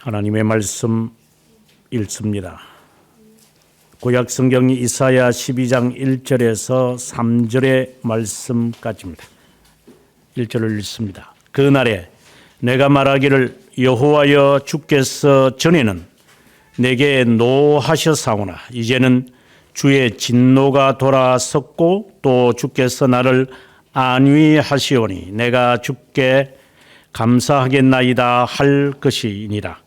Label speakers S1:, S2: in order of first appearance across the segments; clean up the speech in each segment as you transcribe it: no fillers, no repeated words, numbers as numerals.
S1: 하나님의 말씀 읽습니다. 구약 성경 이사야 12장 1절에서 3절의 말씀까지입니다. 1절을 읽습니다. 그날에 내가 말하기를 여호와여 주께서 전에는 내게 노하셨사오나 이제는 주의 진노가 돌아섰고 또 주께서 나를 안위하시오니 내가 주께 감사하겠나이다 할 것이니라.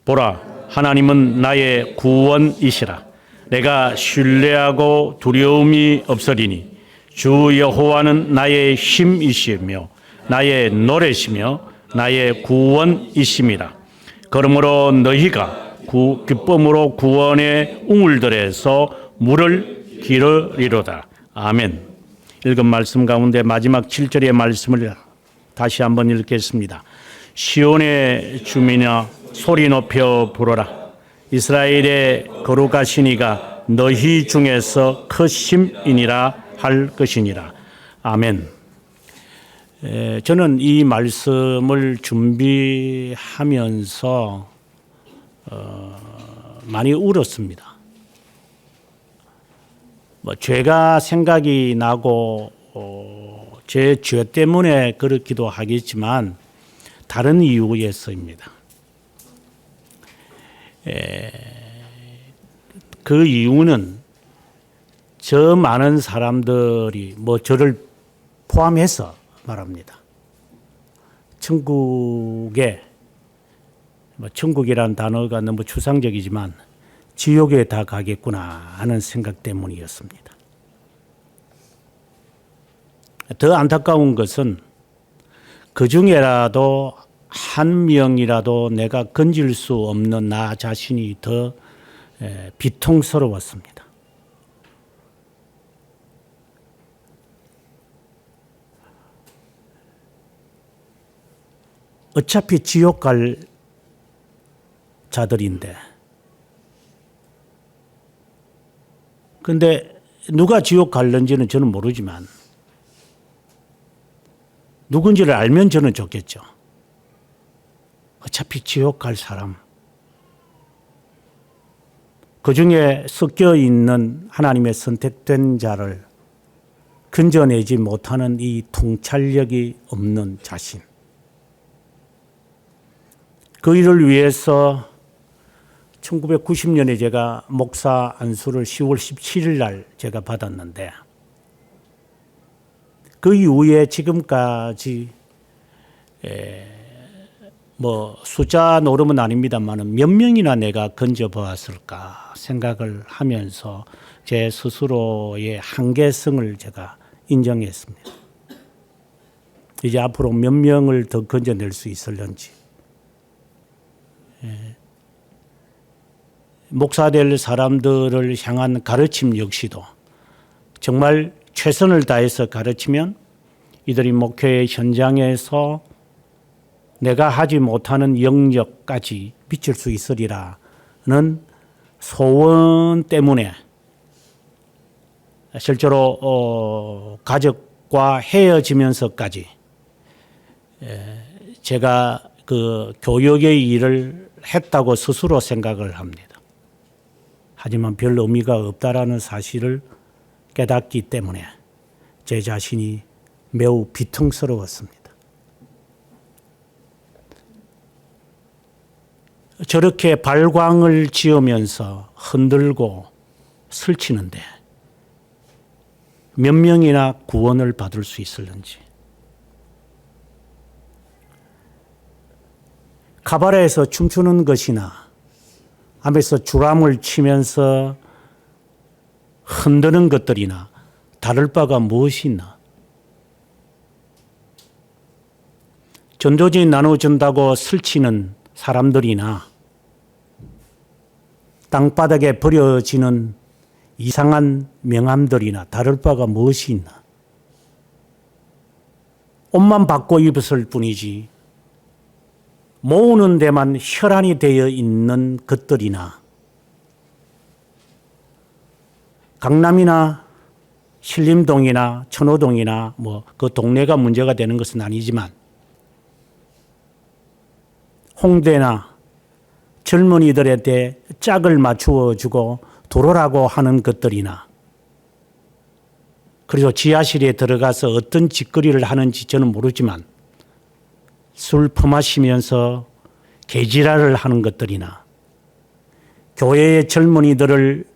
S1: 보라, 하나님은 나의 구원이시라. 내가 신뢰하고 두려움이 없으리니 주 여호와는 나의 힘이시며 나의 노래시며 나의 구원이심이라. 그러므로 너희가 기쁨으로 구원의 우물들에서 물을 기르리로다. 아멘. 읽은 말씀 가운데 마지막 7절의 말씀을 다시 한번 읽겠습니다. 시온의 주민아 소리 높여 부르라. 이스라엘의 거룩하신 이가 너희 중에서 크심이니라 할 것이니라. 아멘. 저는 이 말씀을 준비하면서 많이 울었습니다. 죄가 생각이 나고 제 죄 때문에 그렇기도 하겠지만 다른 이유에서입니다. 그 이유는 저 많은 사람들이 저를 포함해서 말합니다. 천국에 천국이라는 단어가 너무 추상적이지만 지옥에 다 가겠구나 하는 생각 때문이었습니다. 더 안타까운 것은 그 중에라도 한 명이라도 내가 건질 수 없는 나 자신이 더 비통스러웠습니다. 어차피 지옥 갈 자들인데, 근데 누가 지옥 갈는지는 저는 모르지만 누군지를 알면 저는 좋겠죠. 어차피 지옥 갈 사람, 그 중에 섞여 있는 하나님의 선택된 자를 건져내지 못하는 이 통찰력이 없는 자신, 그 일을 위해서 1990년에 제가 목사 안수를 10월 17일 날 제가 받았는데, 그 이후에 지금까지 숫자 노름은 아닙니다만 몇 명이나 내가 건져보았을까 생각을 하면서 제 스스로의 한계성을 제가 인정했습니다. 이제 앞으로 몇 명을 더 건져낼 수 있을런지. 목사 될 사람들을 향한 가르침 역시도 정말 최선을 다해서 가르치면 이들이 목회의 현장에서 내가 하지 못하는 영역까지 비칠 수 있으리라는 소원 때문에 실제로 가족과 헤어지면서까지 제가 그 교육의 일을 했다고 스스로 생각을 합니다. 하지만 별 의미가 없다라는 사실을 깨닫기 때문에 제 자신이 매우 비통스러웠습니다. 저렇게 발광을 지으면서 흔들고 설치는데 몇 명이나 구원을 받을 수 있을는지. 카바레에서 춤추는 것이나 앞에서 주람을 치면서 흔드는 것들이나 다를 바가 무엇이 있나? 전도지 나눠준다고 설치는 사람들이나 땅바닥에 버려지는 이상한 명함들이나 다를 바가 무엇이 있나? 옷만 바꿔 입었을 뿐이지 모으는 데만 혈안이 되어 있는 것들이나 강남이나 신림동이나 천호동이나 그 동네가 문제가 되는 것은 아니지만 홍대나 젊은이들한테 짝을 맞추어 주고 들어오라고 하는 것들이나, 그리고 지하실에 들어가서 어떤 짓거리를 하는지 저는 모르지만 술 퍼마시면서 개지랄을 하는 것들이나, 교회의 젊은이들을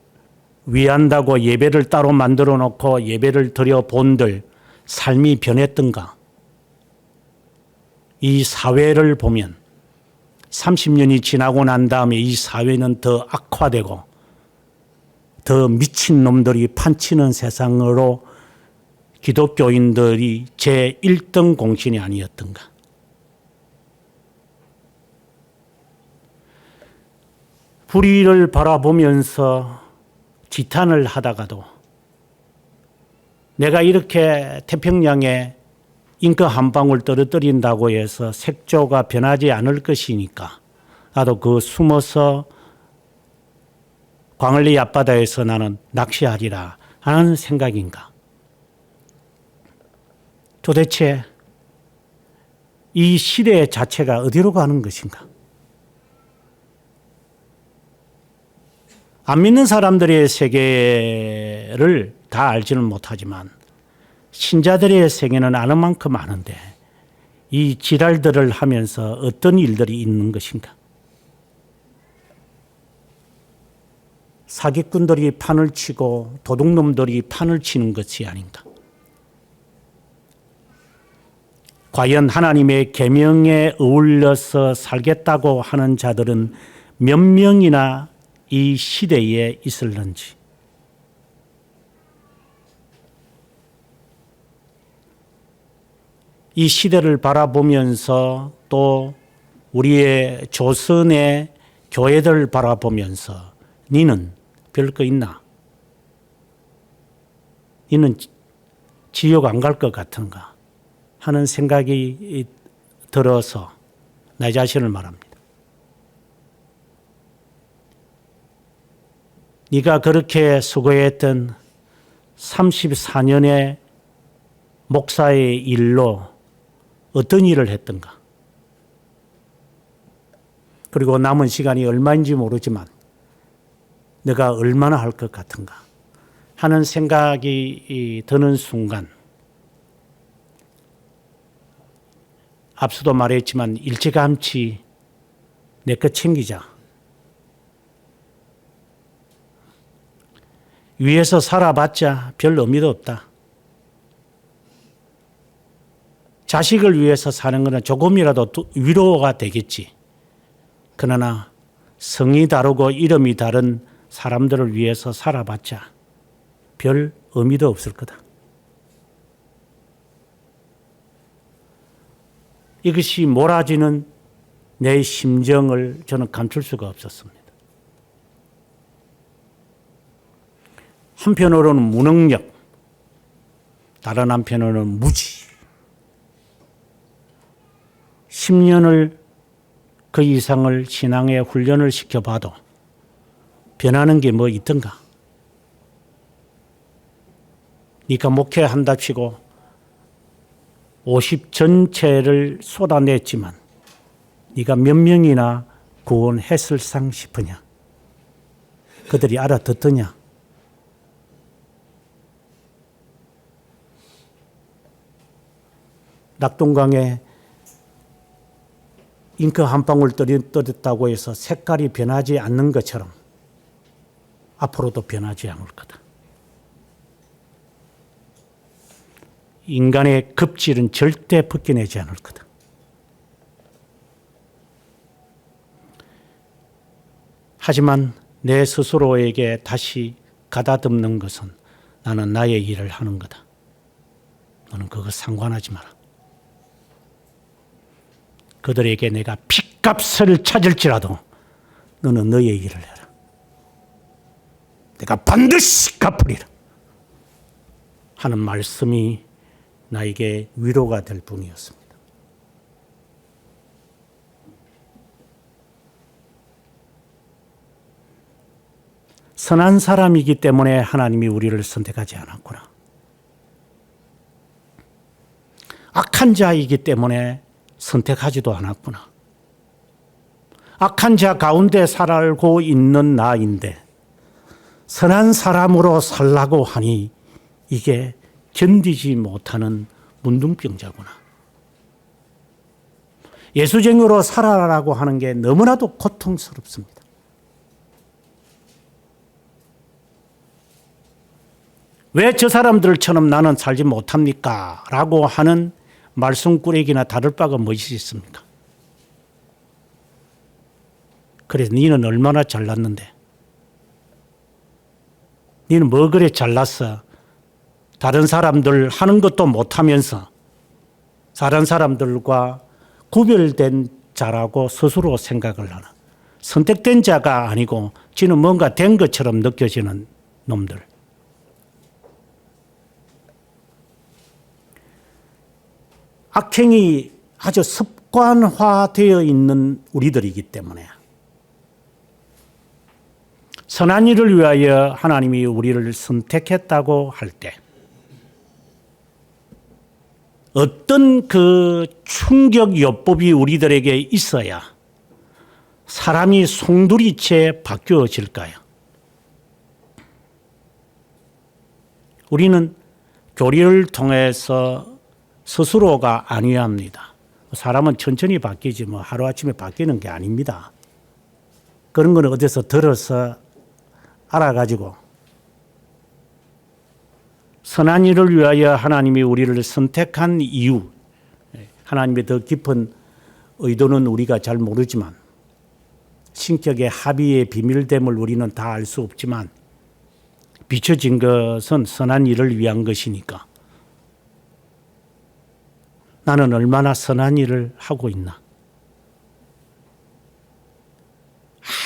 S1: 위한다고 예배를 따로 만들어 놓고 예배를 드려 본들 삶이 변했던가? 이 사회를 보면 30년이 지나고 난 다음에 이 사회는 더 악화되고 더 미친 놈들이 판치는 세상으로 기독교인들이 제1등 공신이 아니었던가? 불의를 바라보면서 지탄을 하다가도 내가 이렇게 태평양에 잉크 한 방울 떨어뜨린다고 해서 색조가 변하지 않을 것이니까 나도 그 숨어서 광안리 앞바다에서 나는 낚시하리라 하는 생각인가? 도대체 이 시대 자체가 어디로 가는 것인가? 안 믿는 사람들의 세계를 다 알지는 못하지만 신자들의 세계는 아는 만큼 아는데 이 지랄들을 하면서 어떤 일들이 있는 것인가? 사기꾼들이 판을 치고 도둑놈들이 판을 치는 것이 아닌가? 과연 하나님의 계명에 어울려서 살겠다고 하는 자들은 몇 명이나 이 시대에 있을는지. 이 시대를 바라보면서 또 우리의 조선의 교회들 바라보면서 니는 별거 있나? 니는 지옥 안 갈 것 같은가? 하는 생각이 들어서 내 자신을 말합니다. 네가 그렇게 수고했던 34년의 목사의 일로 어떤 일을 했던가? 그리고 남은 시간이 얼마인지 모르지만 내가 얼마나 할 것 같은가 하는 생각이 드는 순간, 앞서도 말했지만 일찌감치 내 것 챙기자. 위에서 살아봤자 별 의미도 없다. 자식을 위해서 사는 것은 조금이라도 위로가 되겠지. 그러나 성이 다르고 이름이 다른 사람들을 위해서 살아봤자 별 의미도 없을 거다. 이것이 몰아지는 내 심정을 저는 감출 수가 없었습니다. 한편으로는 무능력, 다른 한편으로는 무지. 10년을 그 이상을 신앙에 훈련을 시켜봐도 변하는 게 뭐 있던가? 네가 목회한답시고 50 전체를 쏟아냈지만 네가 몇 명이나 구원했을상 싶으냐? 그들이 알아듣더냐? 낙동강에 잉크 한 방울 떨어졌다고 해서 색깔이 변하지 않는 것처럼 앞으로도 변하지 않을 거다. 인간의 급질은 절대 벗겨내지 않을 거다. 하지만 내 스스로에게 다시 가다듬는 것은 나는 나의 일을 하는 거다. 너는 그거 상관하지 마라. 그들에게 내가 핏값을 찾을지라도 너는 너의 일을 해라. 내가 반드시 갚으리라 하는 말씀이 나에게 위로가 될 뿐이었습니다. 선한 사람이기 때문에 하나님이 우리를 선택하지 않았구나. 악한 자이기 때문에 선택하지도 않았구나. 악한 자 가운데 살고 있는 나인데 선한 사람으로 살라고 하니 이게 견디지 못하는 문둥병자구나. 예수쟁이로 살아라라고 하는 게 너무나도 고통스럽습니다. 왜 저 사람들처럼 나는 살지 못합니까? 라고 하는 말썽꾸러기나 다를 바가 무엇이 있습니까? 그래서 니는 얼마나 잘났는데? 니는 뭐 그래 잘났어? 다른 사람들 하는 것도 못하면서 다른 사람들과 구별된 자라고 스스로 생각을 하는, 선택된 자가 아니고 지는 뭔가 된 것처럼 느껴지는 놈들. 악행이 아주 습관화되어 있는 우리들이기 때문에 선한 일을 위하여 하나님이 우리를 선택했다고 할 때 어떤 그 충격 요법이 우리들에게 있어야 사람이 송두리째 바뀌어질까요? 우리는 교리를 통해서 스스로가 아니어야 합니다. 사람은 천천히 바뀌지 뭐 하루아침에 바뀌는 게 아닙니다. 그런 거는 어디서 들어서 알아가지고 선한 일을 위하여 하나님이 우리를 선택한 이유, 하나님의 더 깊은 의도는 우리가 잘 모르지만 신격의 합의의 비밀됨을 우리는 다 알 수 없지만 비춰진 것은 선한 일을 위한 것이니까 나는 얼마나 선한 일을 하고 있나.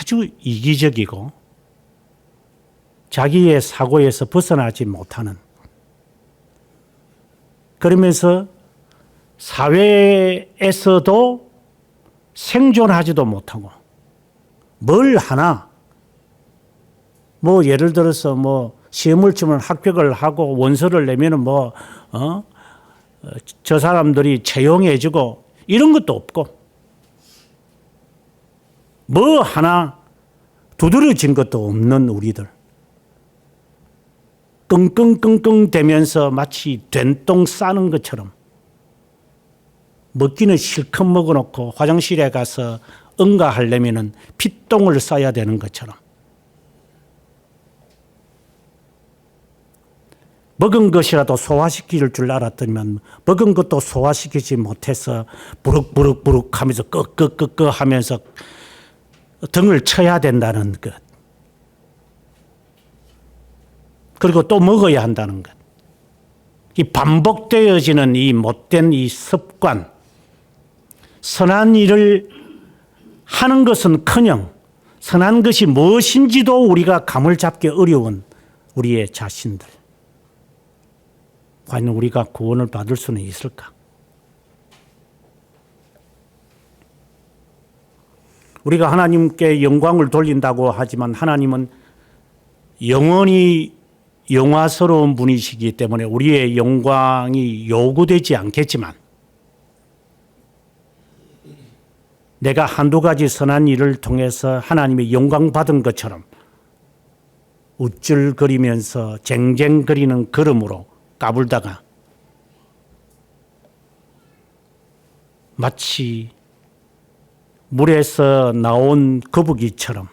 S1: 아주 이기적이고 자기의 사고에서 벗어나지 못하는, 그러면서 사회에서도 생존하지도 못하고 뭘 하나, 뭐 예를 들어서 뭐 시험을 치면 합격을 하고 원서를 내면은 저 사람들이 채용해주고 이런 것도 없고 뭐 하나 두드러진 것도 없는 우리들. 끙끙끙끙 대면서 마치 된똥 싸는 것처럼 먹기는 실컷 먹어놓고 화장실에 가서 응가하려면 핏똥을 싸야 되는 것처럼 먹은 것이라도 소화시킬 줄 알았더니만 먹은 것도 소화시키지 못해서 부룩부룩부룩 하면서 끄끄끄끄 하면서 등을 쳐야 된다는 것. 그리고 또 먹어야 한다는 것. 이 반복되어지는 이 못된 이 습관. 선한 일을 하는 것은커녕 선한 것이 무엇인지도 우리가 감을 잡기 어려운 우리의 자신들. 과연 우리가 구원을 받을 수는 있을까? 우리가 하나님께 영광을 돌린다고 하지만 하나님은 영원히 영화스러운 분이시기 때문에 우리의 영광이 요구되지 않겠지만 내가 한두 가지 선한 일을 통해서 하나님의 영광 받은 것처럼 우쭐거리면서 쟁쟁거리는 걸음으로 까불다가 마치 물에서 나온 거북이처럼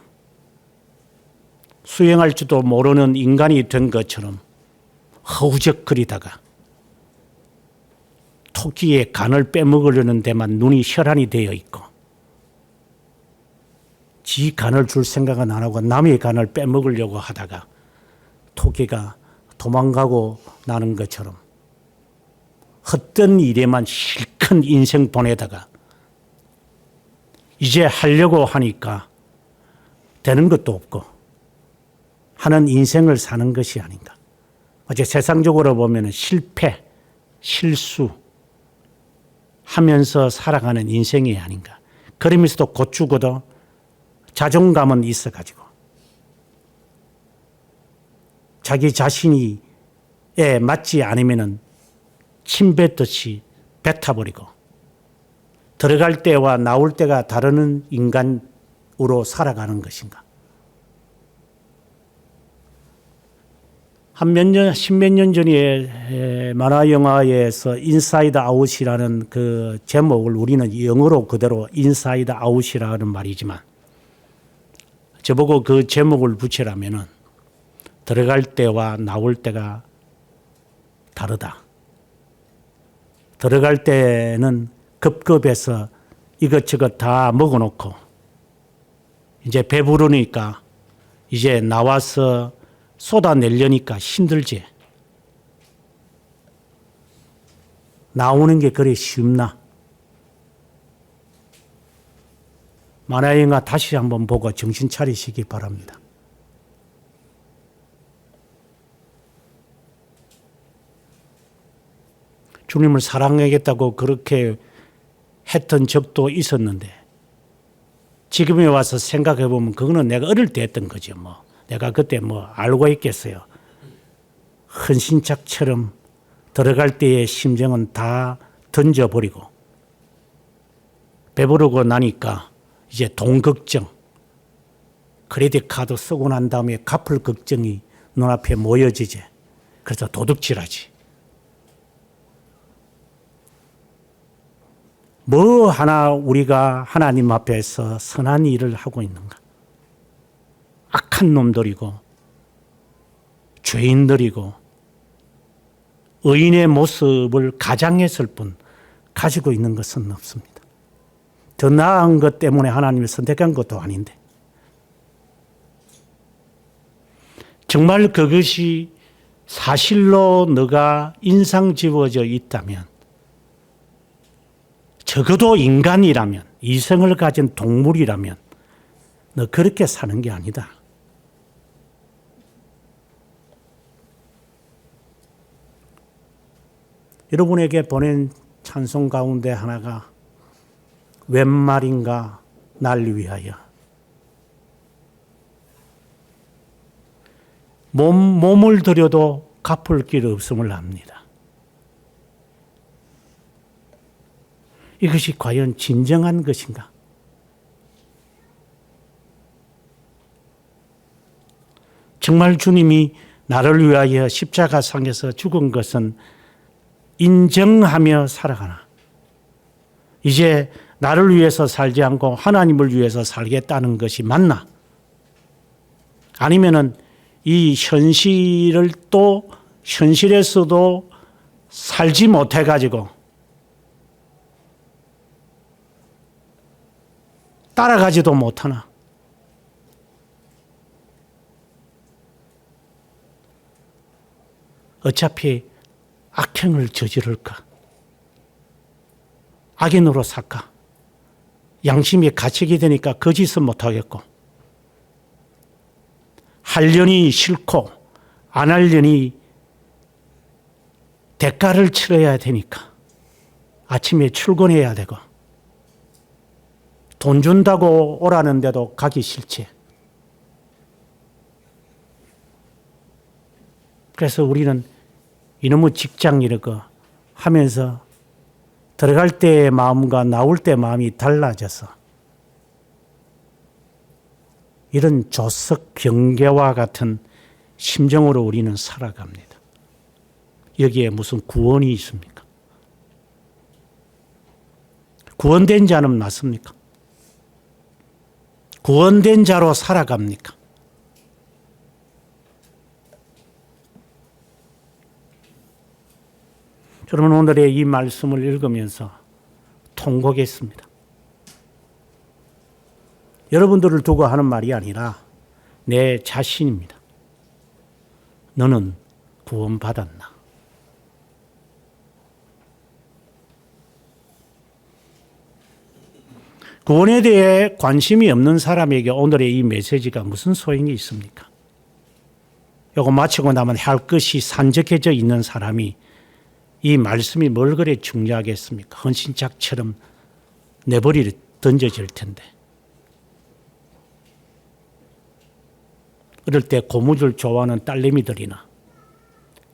S1: 수영할 줄도 모르는 인간이 된 것처럼 허우적거리다가 토끼의 간을 빼먹으려는 데만 눈이 혈안이 되어 있고 지 간을 줄 생각은 안 하고 남의 간을 빼먹으려고 하다가 토끼가 도망가고 나는 것처럼 헛된 일에만 실컷 인생 보내다가 이제 하려고 하니까 되는 것도 없고 하는 인생을 사는 것이 아닌가. 어제 세상적으로 보면 실패, 실수 하면서 살아가는 인생이 아닌가. 그러면서도 곧 죽어도 자존감은 있어가지고 자기 자신이 맞지 않으면 침 뱉듯이 뱉어버리고 들어갈 때와 나올 때가 다른 인간 살아가는 것인가? 한 몇 년, 십몇 년 전에 만화 영화에서 인사이드 아웃이라는 그 제목을 우리는 영어로 그대로 인사이드 아웃이라는 말이지만 저보고 그 제목을 붙이라면은 들어갈 때와 나올 때가 다르다. 들어갈 때는 급급해서 이것저것 다 먹어놓고 이제 배부르니까 이제 나와서 쏟아내려니까 힘들지. 나오는 게 그리 쉽나? 만화영화 다시 한번 보고 정신 차리시기 바랍니다. 주님을 사랑하겠다고 그렇게 했던 적도 있었는데 지금에 와서 생각해 보면 그거는 내가 어릴 때 했던 거죠. 뭐 내가 그때 뭐 알고 있겠어요. 헌신짝처럼 들어갈 때의 심정은 다 던져버리고 배부르고 나니까 이제 돈 걱정, 크레딧 카드 쓰고 난 다음에 갚을 걱정이 눈앞에 모여지지. 그래서 도둑질하지. 뭐 하나 우리가 하나님 앞에서 선한 일을 하고 있는가? 악한 놈들이고 죄인들이고 의인의 모습을 가장했을 뿐 가지고 있는 것은 없습니다. 더 나은 것 때문에 하나님이 선택한 것도 아닌데 정말 그것이 사실로 너가 인상 지워져 있다면 적어도 인간이라면 이성을 가진 동물이라면 너 그렇게 사는 게 아니다. 여러분에게 보낸 찬송 가운데 하나가 웬 말인가 날 위하여 몸을 들여도 갚을 길 없음을 압니다. 이것이 과연 진정한 것인가? 정말 주님이 나를 위하여 십자가상에서 죽은 것은 인정하며 살아가나? 이제 나를 위해서 살지 않고 하나님을 위해서 살겠다는 것이 맞나? 아니면은 이 현실을 또 현실에서도 살지 못해가지고 따라가지도 못하나? 어차피 악행을 저지를까? 악인으로 살까? 양심이 갇히게 되니까 거짓은 못하겠고 하려니 싫고 안 하려니 대가를 치러야 되니까 아침에 출근해야 되고 돈 준다고 오라는데도 가기 싫지. 그래서 우리는 이놈의 직장 이러고 하면서 들어갈 때의 마음과 나올 때 마음이 달라져서 이런 조석 경계와 같은 심정으로 우리는 살아갑니다. 여기에 무슨 구원이 있습니까? 구원된 자는 맞습니까? 구원된 자로 살아갑니까? 여러분 오늘의 이 말씀을 읽으면서 통곡했습니다. 여러분들을 두고 하는 말이 아니라 내 자신입니다. 너는 구원받았나? 구원에 대해 관심이 없는 사람에게 오늘의 이 메시지가 무슨 소용이 있습니까? 이거 마치고 나면 할 것이 산적해져 있는 사람이 이 말씀이 뭘 그래 중요하겠습니까? 헌신짝처럼 내버려 던져질 텐데. 어릴 때 고무줄 좋아하는 딸내미들이나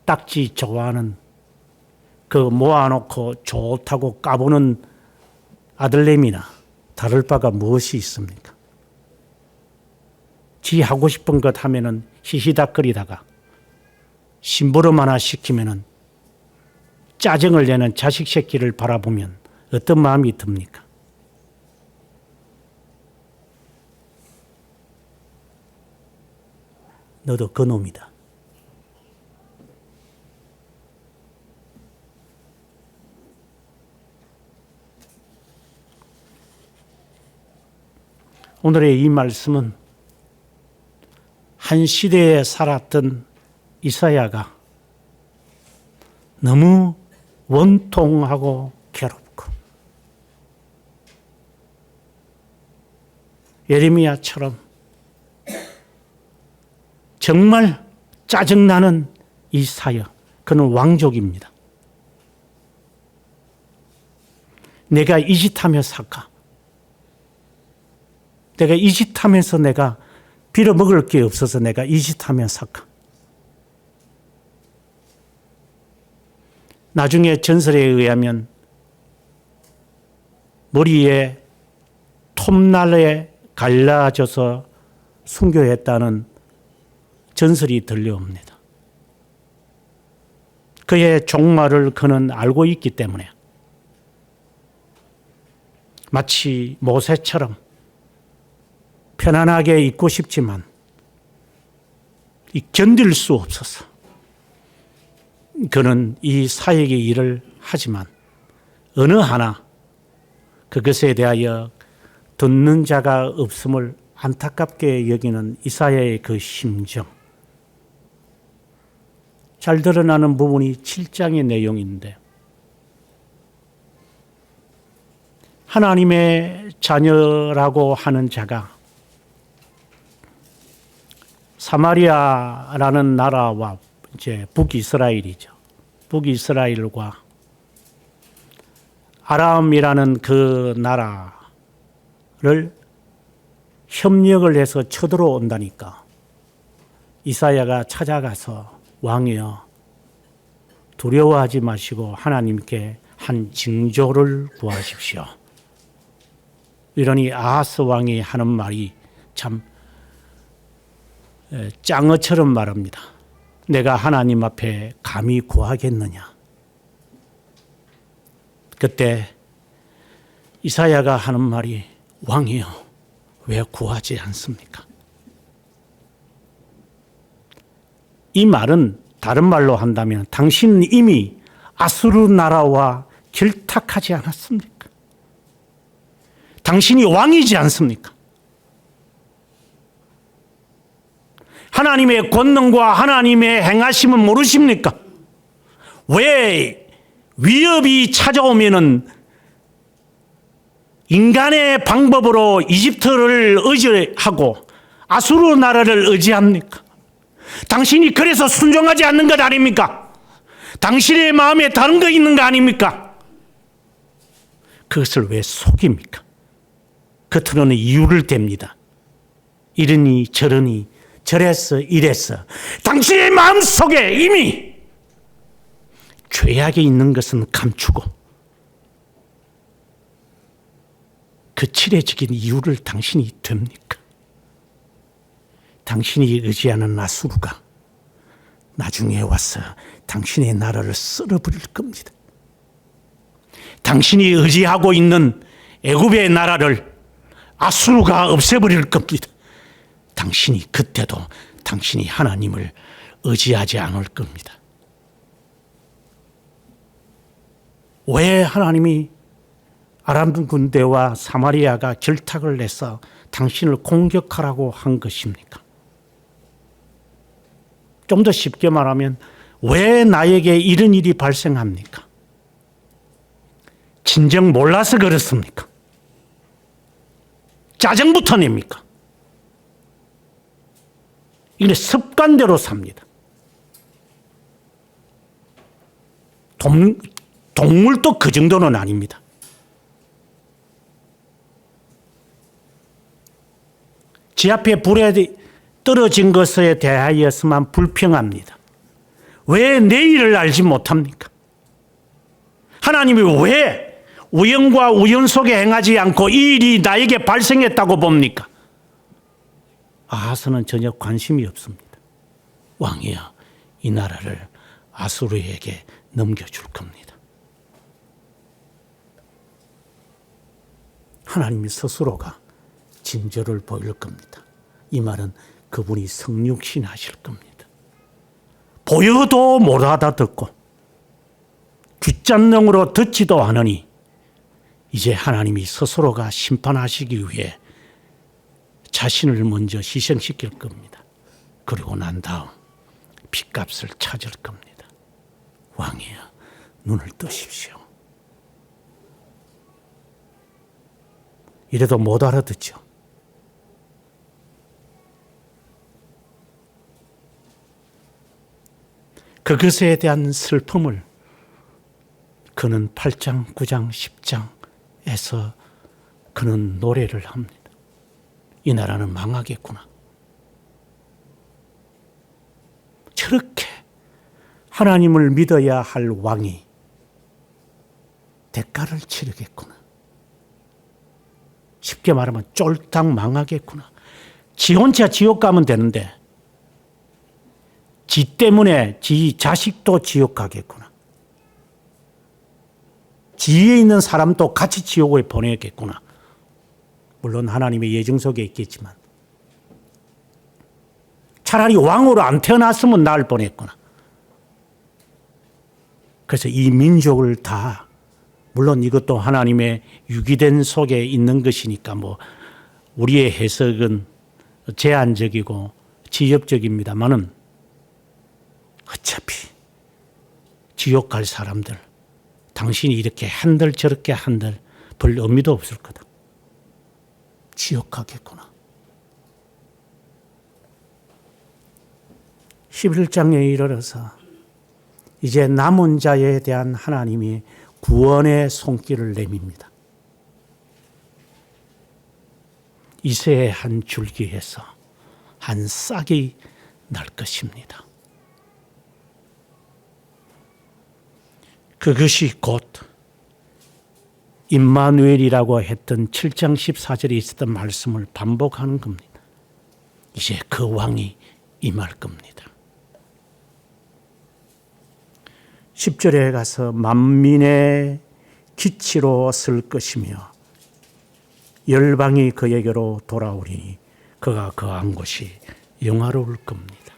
S1: 딱지 좋아하는 그 모아놓고 좋다고 까보는 아들내미나 다를 바가 무엇이 있습니까? 지 하고 싶은 것 하면은 히히닥거리다가 심부름 하나 시키면은 짜증을 내는 자식 새끼를 바라보면 어떤 마음이 듭니까? 너도 그 놈이다. 오늘의 이 말씀은 한 시대에 살았던 이사야가 너무 원통하고 괴롭고 예레미야처럼 정말 짜증나는 이사야, 그는 왕족입니다. 내가 이 짓 하며 살까? 내가 이 짓 하면서 내가 빌어먹을 게 없어서 내가 이 짓 하며 살까? 나중에 전설에 의하면 머리에 톱날에 갈라져서 순교했다는 전설이 들려옵니다. 그의 종말을 그는 알고 있기 때문에 마치 모세처럼 편안하게 있고 싶지만 견딜 수 없어서 그는 이 사역의 일을 하지만 어느 하나 그것에 대하여 듣는 자가 없음을 안타깝게 여기는 이사야의 그 심정, 잘 드러나는 부분이 7장의 내용인데, 하나님의 자녀라고 하는 자가 사마리아라는 나라와 이제 북이스라엘이죠. 북이스라엘과 아람이라는 그 나라를 협력을 해서 쳐들어온다니까 이사야가 찾아가서 왕이여 두려워하지 마시고 하나님께 한 징조를 구하십시오. 이러니 아하스 왕이 하는 말이 참 짱어처럼 말합니다. 내가 하나님 앞에 감히 구하겠느냐. 그때 이사야가 하는 말이 왕이여 왜 구하지 않습니까? 이 말은 다른 말로 한다면 당신은 이미 아수르 나라와 결탁하지 않았습니까? 당신이 왕이지 않습니까? 하나님의 권능과 하나님의 행하심은 모르십니까? 왜 위협이 찾아오면은 인간의 방법으로 이집트를 의지하고 아수르 나라를 의지합니까? 당신이 그래서 순종하지 않는 것 아닙니까? 당신의 마음에 다른 거 있는 거 아닙니까? 그것을 왜 속입니까? 겉으로는 이유를 댑니다. 이러니 저러니 저랬어 이랬어. 당신의 마음속에 이미 죄악이 있는 것은 감추고 그 칠해지긴 이유를 당신이 됩니까? 당신이 의지하는 아수르가 나중에 와서 당신의 나라를 쓸어버릴 겁니다. 당신이 의지하고 있는 애굽의 나라를 아수르가 없애버릴 겁니다. 당신이 그때도 당신이 하나님을 의지하지 않을 겁니다. 왜 하나님이 아람 군대와 사마리아가 결탁을 내서 당신을 공격하라고 한 것입니까? 좀 더 쉽게 말하면 왜 나에게 이런 일이 발생합니까? 진정 몰라서 그렇습니까? 짜증부터 냅니까? 이게 습관대로 삽니다. 동물도 그 정도는 아닙니다. 지 앞에 불에 떨어진 것에 대하여서만 불평합니다. 왜 내일을 알지 못합니까? 하나님이 왜 우연과 우연 속에 행하지 않고 이 일이 나에게 발생했다고 봅니까? 아하스는 전혀 관심이 없습니다. 왕이여, 이 나라를 아수르에게 넘겨줄 겁니다. 하나님이 스스로가 징조를 보일 겁니다. 이 말은 그분이 성육신하실 겁니다. 보여도 못 알아듣고 귓잔능으로 듣지도 않으니 이제 하나님이 스스로가 심판하시기 위해 자신을 먼저 희생시킬 겁니다. 그리고 난 다음 핏값을 찾을 겁니다. 왕이여, 눈을 뜨십시오. 이래도 못 알아듣죠. 그것에 대한 슬픔을 그는 8장, 9장, 10장에서 그는 노래를 합니다. 이 나라는 망하겠구나. 저렇게 하나님을 믿어야 할 왕이 대가를 치르겠구나. 쉽게 말하면 쫄딱 망하겠구나. 지 혼자 지옥 가면 되는데 지 때문에 지 자식도 지옥 가겠구나. 지위에 있는 사람도 같이 지옥에 보내겠구나. 물론 하나님의 예정 속에 있겠지만 차라리 왕으로 안 태어났으면 나을 뻔했구나. 그래서 이 민족을 다, 물론 이것도 하나님의 유기된 속에 있는 것이니까 뭐 우리의 해석은 제한적이고 지역적입니다만은 어차피 지옥 갈 사람들, 당신이 이렇게 한들 저렇게 한들 별 의미도 없을 거다. 지옥 가겠구나. 11장에 이르러서 이제 남은 자에 대한 하나님이 구원의 손길을 내밉니다. 이새의 한 줄기에서 한 싹이 날 것입니다. 그것이 곧 임마누엘이라고 했던 7장 14절에 있었던 말씀을 반복하는 겁니다. 이제 그 왕이 임할 겁니다. 10절에 가서 만민의 기치로 쓸 것이며 열방이 그에게로 돌아오리니 그가 거한 곳이 영화로울 겁니다.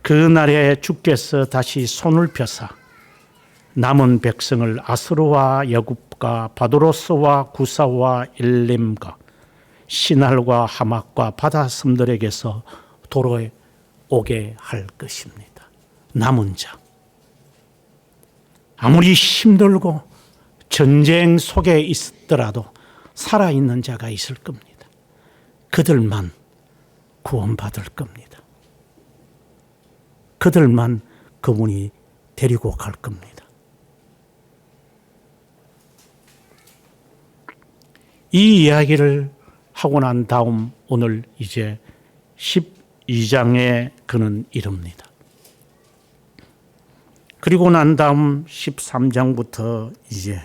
S1: 그 날에 주께서 다시 손을 펴사 남은 백성을 아스루와 여굽과 바도로스와 구사와 엘림과 시날과 하맛과 바다섬들에게서 돌아오게 할 것입니다. 남은 자, 아무리 힘들고 전쟁 속에 있더라도 살아있는 자가 있을 겁니다. 그들만 구원받을 겁니다. 그들만 그분이 데리고 갈 겁니다. 이 이야기를 하고 난 다음 오늘 이제 12장에 그는 이릅니다. 그리고 난 다음 13장부터 이제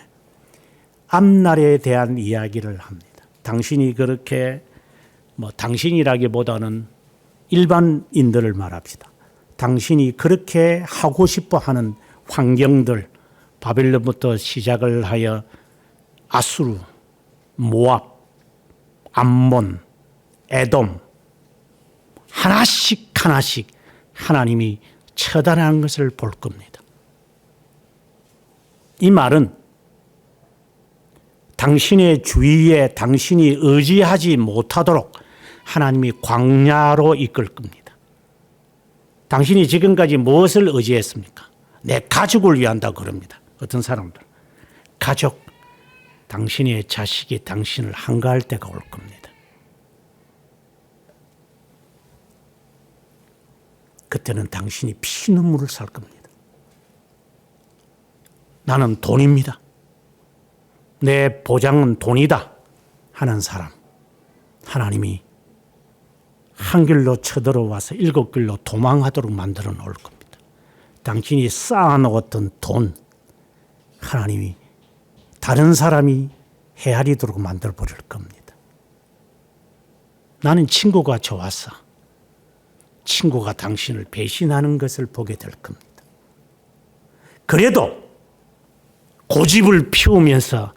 S1: 앞날에 대한 이야기를 합니다. 당신이 그렇게 당신이라기보다는 일반인들을 말합시다. 당신이 그렇게 하고 싶어 하는 환경들, 바벨론부터 시작을 하여 아수르, 모압, 암몬, 에돔, 하나씩 하나씩 하나님이 처단한 것을 볼 겁니다. 이 말은 당신의 주위에 당신이 의지하지 못하도록 하나님이 광야로 이끌 겁니다. 당신이 지금까지 무엇을 의지했습니까? 내 가족을 위한다고 그럽니다. 어떤 사람들. 가족, 당신의 자식이 당신을 한가할 때가 올 겁니다. 그때는 당신이 피눈물을 살 겁니다. 나는 돈입니다. 내 보장은 돈이다 하는 사람, 하나님이 한 길로 쳐들어와서 7길로 도망하도록 만들어 놓을 겁니다. 당신이 쌓아놓았던 돈, 하나님이 다른 사람이 헤아리도록 만들어 버릴 겁니다. 나는 친구가 좋았어. 친구가 당신을 배신하는 것을 보게 될 겁니다. 그래도 고집을 피우면서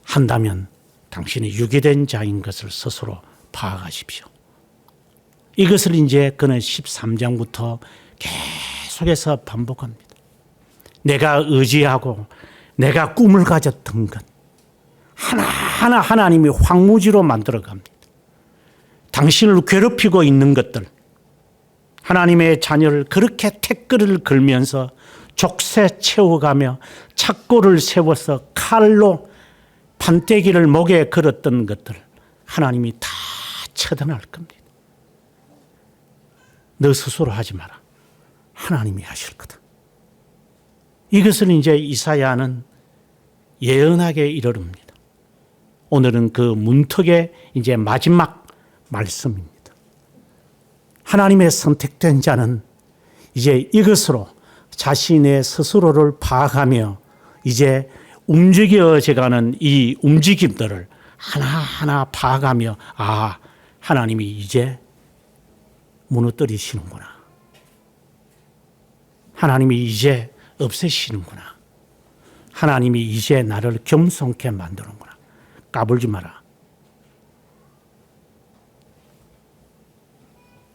S1: 한다면 당신이 유기된 자인 것을 스스로 파악하십시오. 이것을 이제 그는 13장부터 계속해서 반복합니다. 내가 의지하고 내가 꿈을 가졌던 것 하나하나 하나님이 황무지로 만들어갑니다. 당신을 괴롭히고 있는 것들, 하나님의 자녀를 그렇게 태클을 걸면서 족쇄 채워가며 착고를 세워서 칼로 판때기를 목에 걸었던 것들 하나님이 다 처단할 겁니다. 너 스스로 하지 마라. 하나님이 하실 거다. 이것을 이제 이사야는 예언하게 이르릅니다. 오늘은 그 문턱의 이제 마지막 말씀입니다. 하나님의 선택된 자는 이제 이것으로 자신의 스스로를 파악하며 이제 움직여져가는 이 움직임들을 하나하나 파악하며 하나님이 이제 무너뜨리시는구나. 하나님이 이제 없애시는구나. 하나님이 이제 나를 겸손케 만드는구나. 까불지 마라.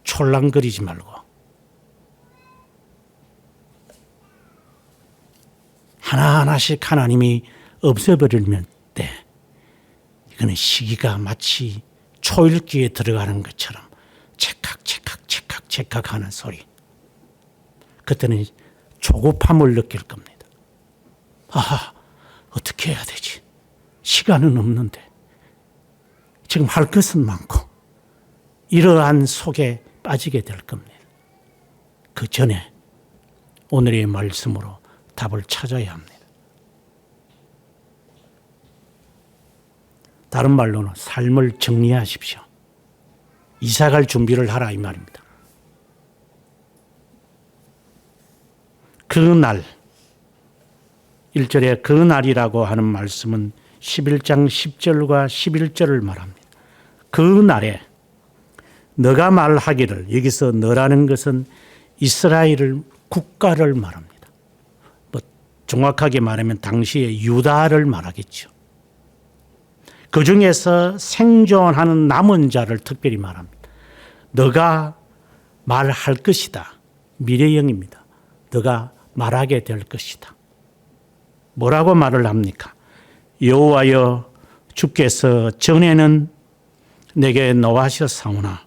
S1: 촐랑거리지 말고 하나하나씩 하나님이 없애버리면 때 이거는 시기가 마치 초읽기에 들어가는 것처럼 찰칵 하는 소리. 그때는 조급함을 느낄 겁니다. 어떻게 해야 되지? 시간은 없는데 지금 할 것은 많고 이러한 속에 빠지게 될 겁니다. 그 전에 오늘의 말씀으로 답을 찾아야 합니다. 다른 말로는 삶을 정리하십시오. 이사갈 준비를 하라 이 말입니다. 그 날, 1절에 그 날이라고 하는 말씀은 11장 10절과 11절을 말합니다. 그 날에 너가 말하기를, 여기서 너라는 것은 이스라엘을 국가를 말합니다. 정확하게 말하면 당시의 유다를 말하겠죠. 그 중에서 생존하는 남은 자를 특별히 말합니다. 너가 말할 것이다. 미래형입니다. 너가 말하게 될 것이다. 뭐라고 말을 합니까? 여호와여 주께서 전에는 내게 노하셨사오나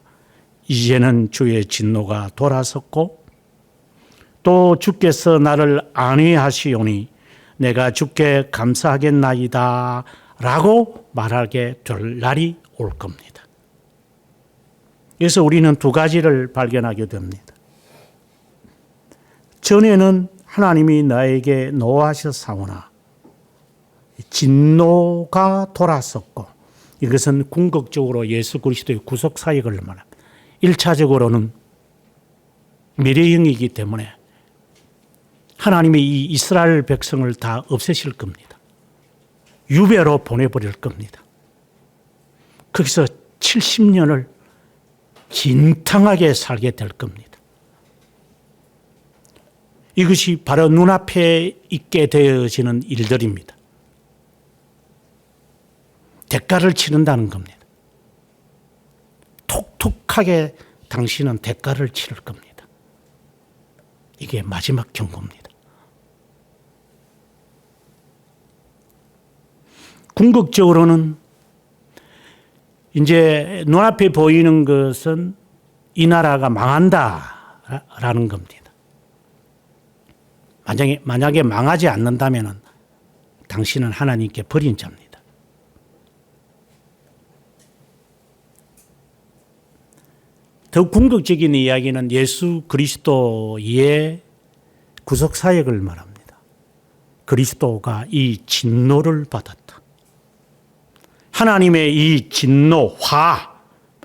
S1: 이제는 주의 진노가 돌아섰고 또 주께서 나를 안위하시오니 내가 주께 감사하겠나이다 라고 말하게 될 날이 올 겁니다. 그래서 우리는 두 가지를 발견하게 됩니다. 전에는 하나님이 나에게 노하셨사오나 진노가 돌았었고, 이것은 궁극적으로 예수 그리스도의 구속 사역을 말합니다. 1차적으로는 미래형이기 때문에 하나님이 이 이스라엘 백성을 다 없애실 겁니다. 유배로 보내버릴 겁니다. 거기서 70년을 진탕하게 살게 될 겁니다. 이것이 바로 눈앞에 있게 되어지는 일들입니다. 대가를 치른다는 겁니다. 톡톡하게 당신은 대가를 치를 겁니다. 이게 마지막 경고입니다. 궁극적으로는 이제 눈앞에 보이는 것은 이 나라가 망한다라는 겁니다. 만약에 망하지 않는다면 당신은 하나님께 버린 자입니다. 더 궁극적인 이야기는 예수 그리스도의 구속 사역을 말합니다. 그리스도가 이 진노를 받았다. 하나님의 이 진노,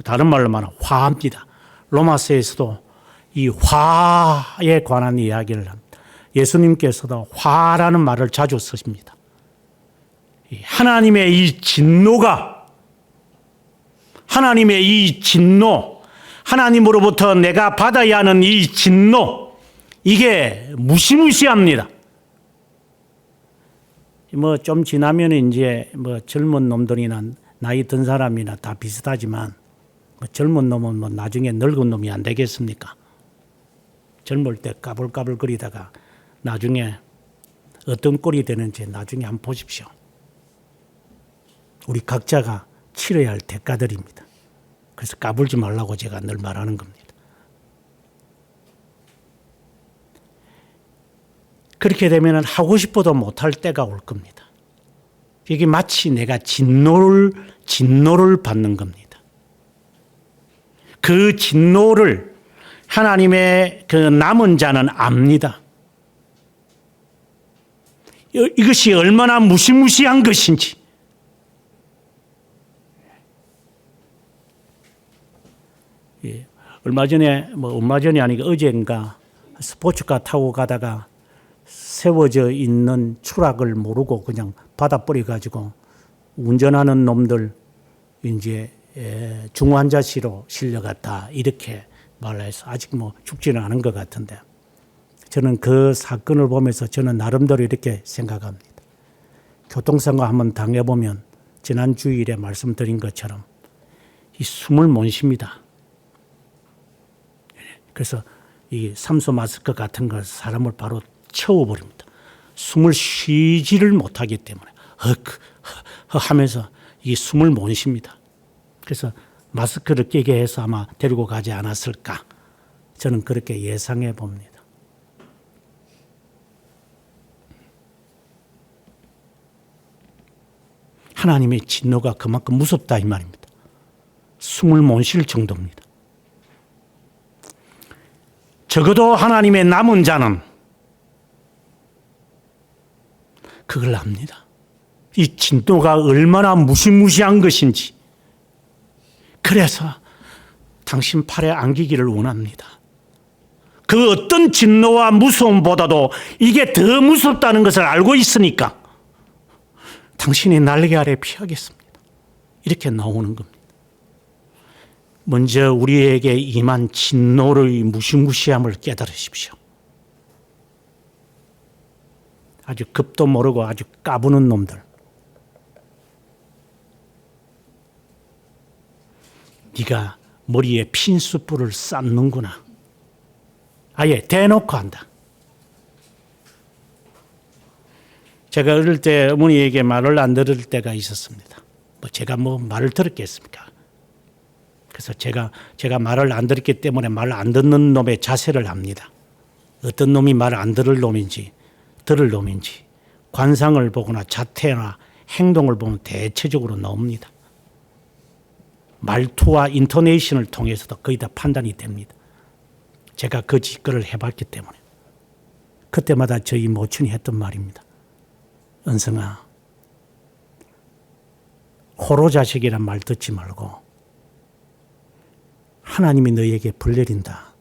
S1: 다른 말로 말하면 화입니다. 로마서에서도 이 화에 관한 이야기를 합니다. 예수님께서도 화라는 말을 자주 쓰십니다. 하나님의 이 진노가 하나님의 이 진노, 하나님으로부터 내가 받아야 하는 이 진노, 이게 무시무시합니다. 뭐 좀 지나면 이제 뭐 젊은 놈들이나 나이 든 사람이나 다 비슷하지만 뭐 젊은 놈은 뭐 나중에 늙은 놈이 안 되겠습니까? 젊을 때 까불까불거리다가 나중에 어떤 꼴이 되는지 나중에 한번 보십시오. 우리 각자가 치러야 할 대가들입니다. 그래서 까불지 말라고 제가 늘 말하는 겁니다. 그렇게 되면 하고 싶어도 못할 때가 올 겁니다. 이게 마치 내가 진노를 받는 겁니다. 그 진노를 하나님의 그 남은 자는 압니다. 이것이 얼마나 무시무시한 것인지. 얼마 전에 얼마 전이 아니고 어제인가 스포츠카 타고 가다가 세워져 있는 추락을 모르고 그냥 받아버려 가지고 운전하는 놈들 이제 중환자실로 실려갔다 이렇게 말해서 아직 뭐 죽지는 않은 것 같은데 저는 그 사건을 보면서 저는 나름대로 이렇게 생각합니다. 교통사고 한번 당해보면 지난 주일에 말씀드린 것처럼 이 숨을 못 쉽니다. 그래서 이 산소 마스크 같은 걸 사람을 바로 채워버립니다. 숨을 쉬지를 못하기 때문에 하면서 이 숨을 못 쉽니다. 그래서 마스크를 끼게 해서 아마 데리고 가지 않았을까 저는 그렇게 예상해 봅니다. 하나님의 진노가 그만큼 무섭다 이 말입니다. 숨을 못 쉴 정도입니다. 적어도 하나님의 남은 자는 그걸 압니다. 이 진노가 얼마나 무시무시한 것인지. 그래서 당신 팔에 안기기를 원합니다. 그 어떤 진노와 무서움보다도 이게 더 무섭다는 것을 알고 있으니까 당신의 날개 아래 피하겠습니다. 이렇게 나오는 겁니다. 먼저 우리에게 임한 진노의 무시무시함을 깨달으십시오. 아주 급도 모르고 아주 까부는 놈들. 네가 머리에 핀수풀을 쌓는구나. 아예 대놓고 한다. 제가 어릴 때 어머니에게 말을 안 들을 때가 있었습니다. 제가 말을 들었겠습니까? 그래서 제가 말을 안 들었기 때문에 말 안 듣는 놈의 자세를 압니다. 어떤 놈이 말을 안 들을 놈인지 들을 놈인지 관상을 보거나 자태나 행동을 보면 대체적으로 나옵니다. 말투와 인토네이션을 통해서도 거의 다 판단이 됩니다. 제가 그 짓거리를 해봤기 때문에. 그때마다 저희 모친이 했던 말입니다. 은성아, 호로 자식이란 말 듣지 말고 하나님이 너에게 벌 내린다.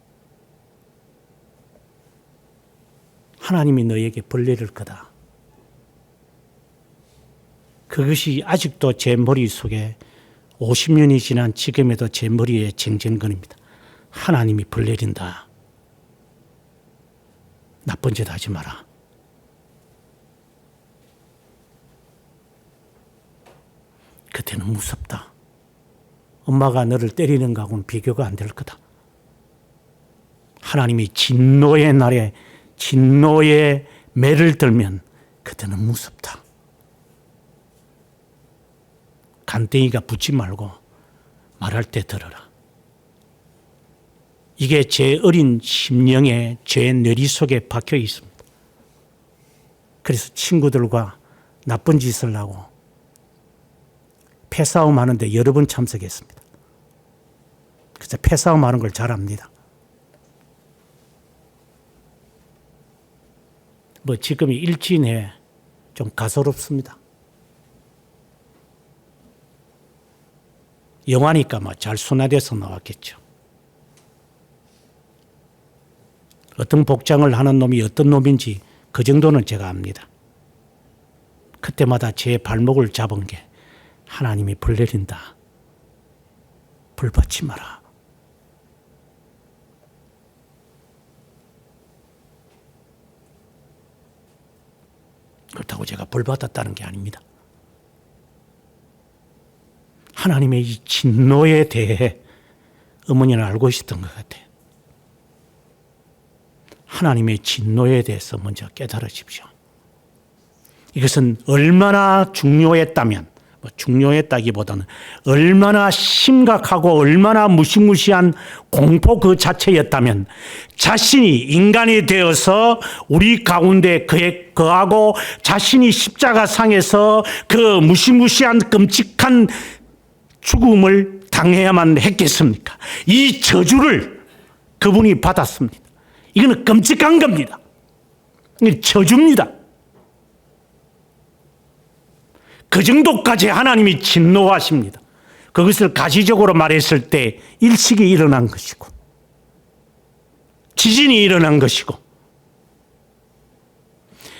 S1: 하나님이 너에게 벌 내릴 거다. 그것이 아직도 제 머릿속에 50년이 지난 지금에도 제 머리에 쟁쟁거립니다. 하나님이 벌 내린다. 나쁜 짓 하지 마라. 그때는 무섭다. 엄마가 너를 때리는 거하고는 비교가 안 될 거다. 하나님이 진노의 날에 진노의 매를 들면 그때는 무섭다. 간땡이가 붙지 말고 말할 때 들어라. 이게 제 어린 심령에 제 뇌리 속에 박혀 있습니다. 그래서 친구들과 나쁜 짓을 하고 패싸움 하는데 여러 번 참석했습니다. 그래서 패싸움 하는 걸 잘 압니다. 지금이 일진에 좀 가소롭습니다. 영화니까 잘 순화돼서 나왔겠죠. 어떤 복장을 하는 놈이 어떤 놈인지 그 정도는 제가 압니다. 그때마다 제 발목을 잡은 게 하나님이 벌 내린다. 불 받지 마라. 그렇다고 제가 벌 받았다는 게 아닙니다. 하나님의 이 진노에 대해 어머니는 알고 있었던 것 같아요. 하나님의 진노에 대해서 먼저 깨달으십시오. 이것은 얼마나 중요했다면, 중요했다기보다는 얼마나 심각하고 얼마나 무시무시한 공포 그 자체였다면 자신이 인간이 되어서 우리 가운데 거하고 자신이 십자가상에서 그 무시무시한 끔찍한 죽음을 당해야만 했겠습니까? 이 저주를 그분이 받았습니다. 이거는 끔찍한 겁니다. 이게 저주입니다. 그 정도까지 하나님이 진노하십니다. 그것을 가시적으로 말했을 때 일식이 일어난 것이고 지진이 일어난 것이고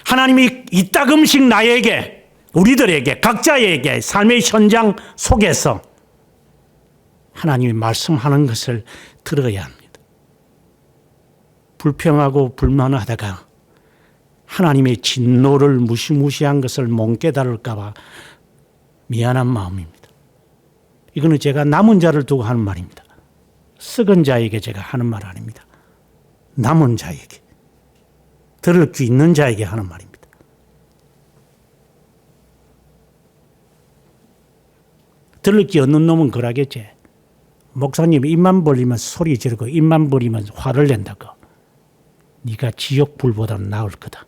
S1: 하나님이 이따금씩 나에게 우리들에게 각자에게 삶의 현장 속에서 하나님이 말씀하는 것을 들어야 합니다. 불평하고 불만하다가 하나님의 진노를 무시무시한 것을 못 깨달을까 봐 미안한 마음입니다. 이거는 제가 남은 자를 두고 하는 말입니다. 썩은 자에게 제가 하는 말 아닙니다. 남은 자에게, 들을 귀 있는 자에게 하는 말입니다. 들을 귀 없는 놈은 그러겠지. 목사님 입만 벌리면 소리 지르고 입만 벌리면 화를 낸다고. 네가 지옥 불보다는 나을 거다.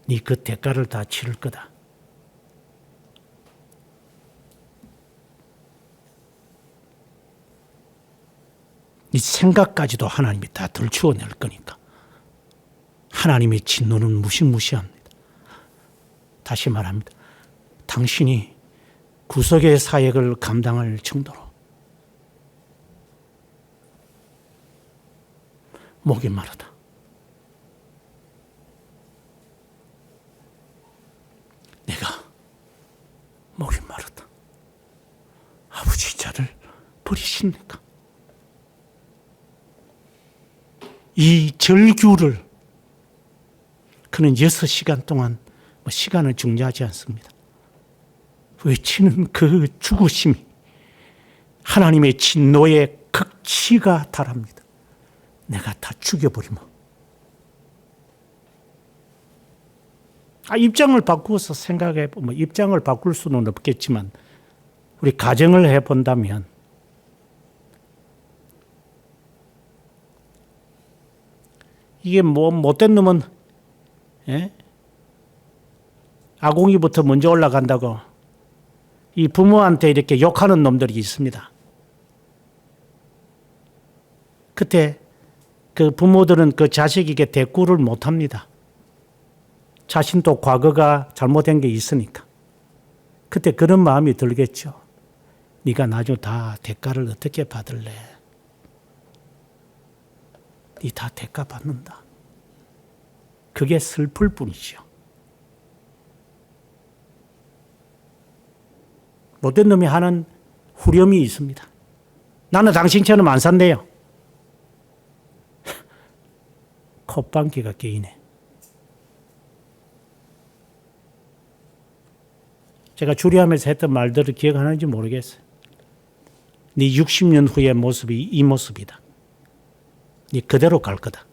S1: 네 그 대가를 다 치를 거다. 네 생각까지도 하나님이 다 들추어낼 거니까. 하나님의 진노는 무시무시합니다. 다시 말합니다. 당신이 구속의 사역을 감당할 정도로 목이 마르다. 내가 목이 마르다. 아버지 자를 버리십니까? 이 절규를 그는 6시간 동안 시간을 중요하지 않습니다. 외치는 그 죽으심이 하나님의 진노의 극치가 달합니다. 내가 다 죽여버리면. 입장을 바꾸어서 생각해보면 입장을 바꿀 수는 없겠지만 우리 가정을 해본다면 이게 못된 놈은 아궁이부터 먼저 올라간다고 이 부모한테 이렇게 욕하는 놈들이 있습니다. 그때 그 부모들은 그 자식에게 대꾸를 못합니다. 자신도 과거가 잘못된 게 있으니까. 그때 그런 마음이 들겠죠. 네가 나중에 다 대가를 어떻게 받을래? 네 다 대가 받는다. 그게 슬플 뿐이죠. 못된 놈이 하는 후렴이 있습니다. 나는 당신처럼 안 산대요. 콧방귀가 끼이네. 제가 주례하면서 했던 말들을 기억하는지 모르겠어요. 네 60년 후의 모습이 이 모습이다. 네 그대로 갈 거다.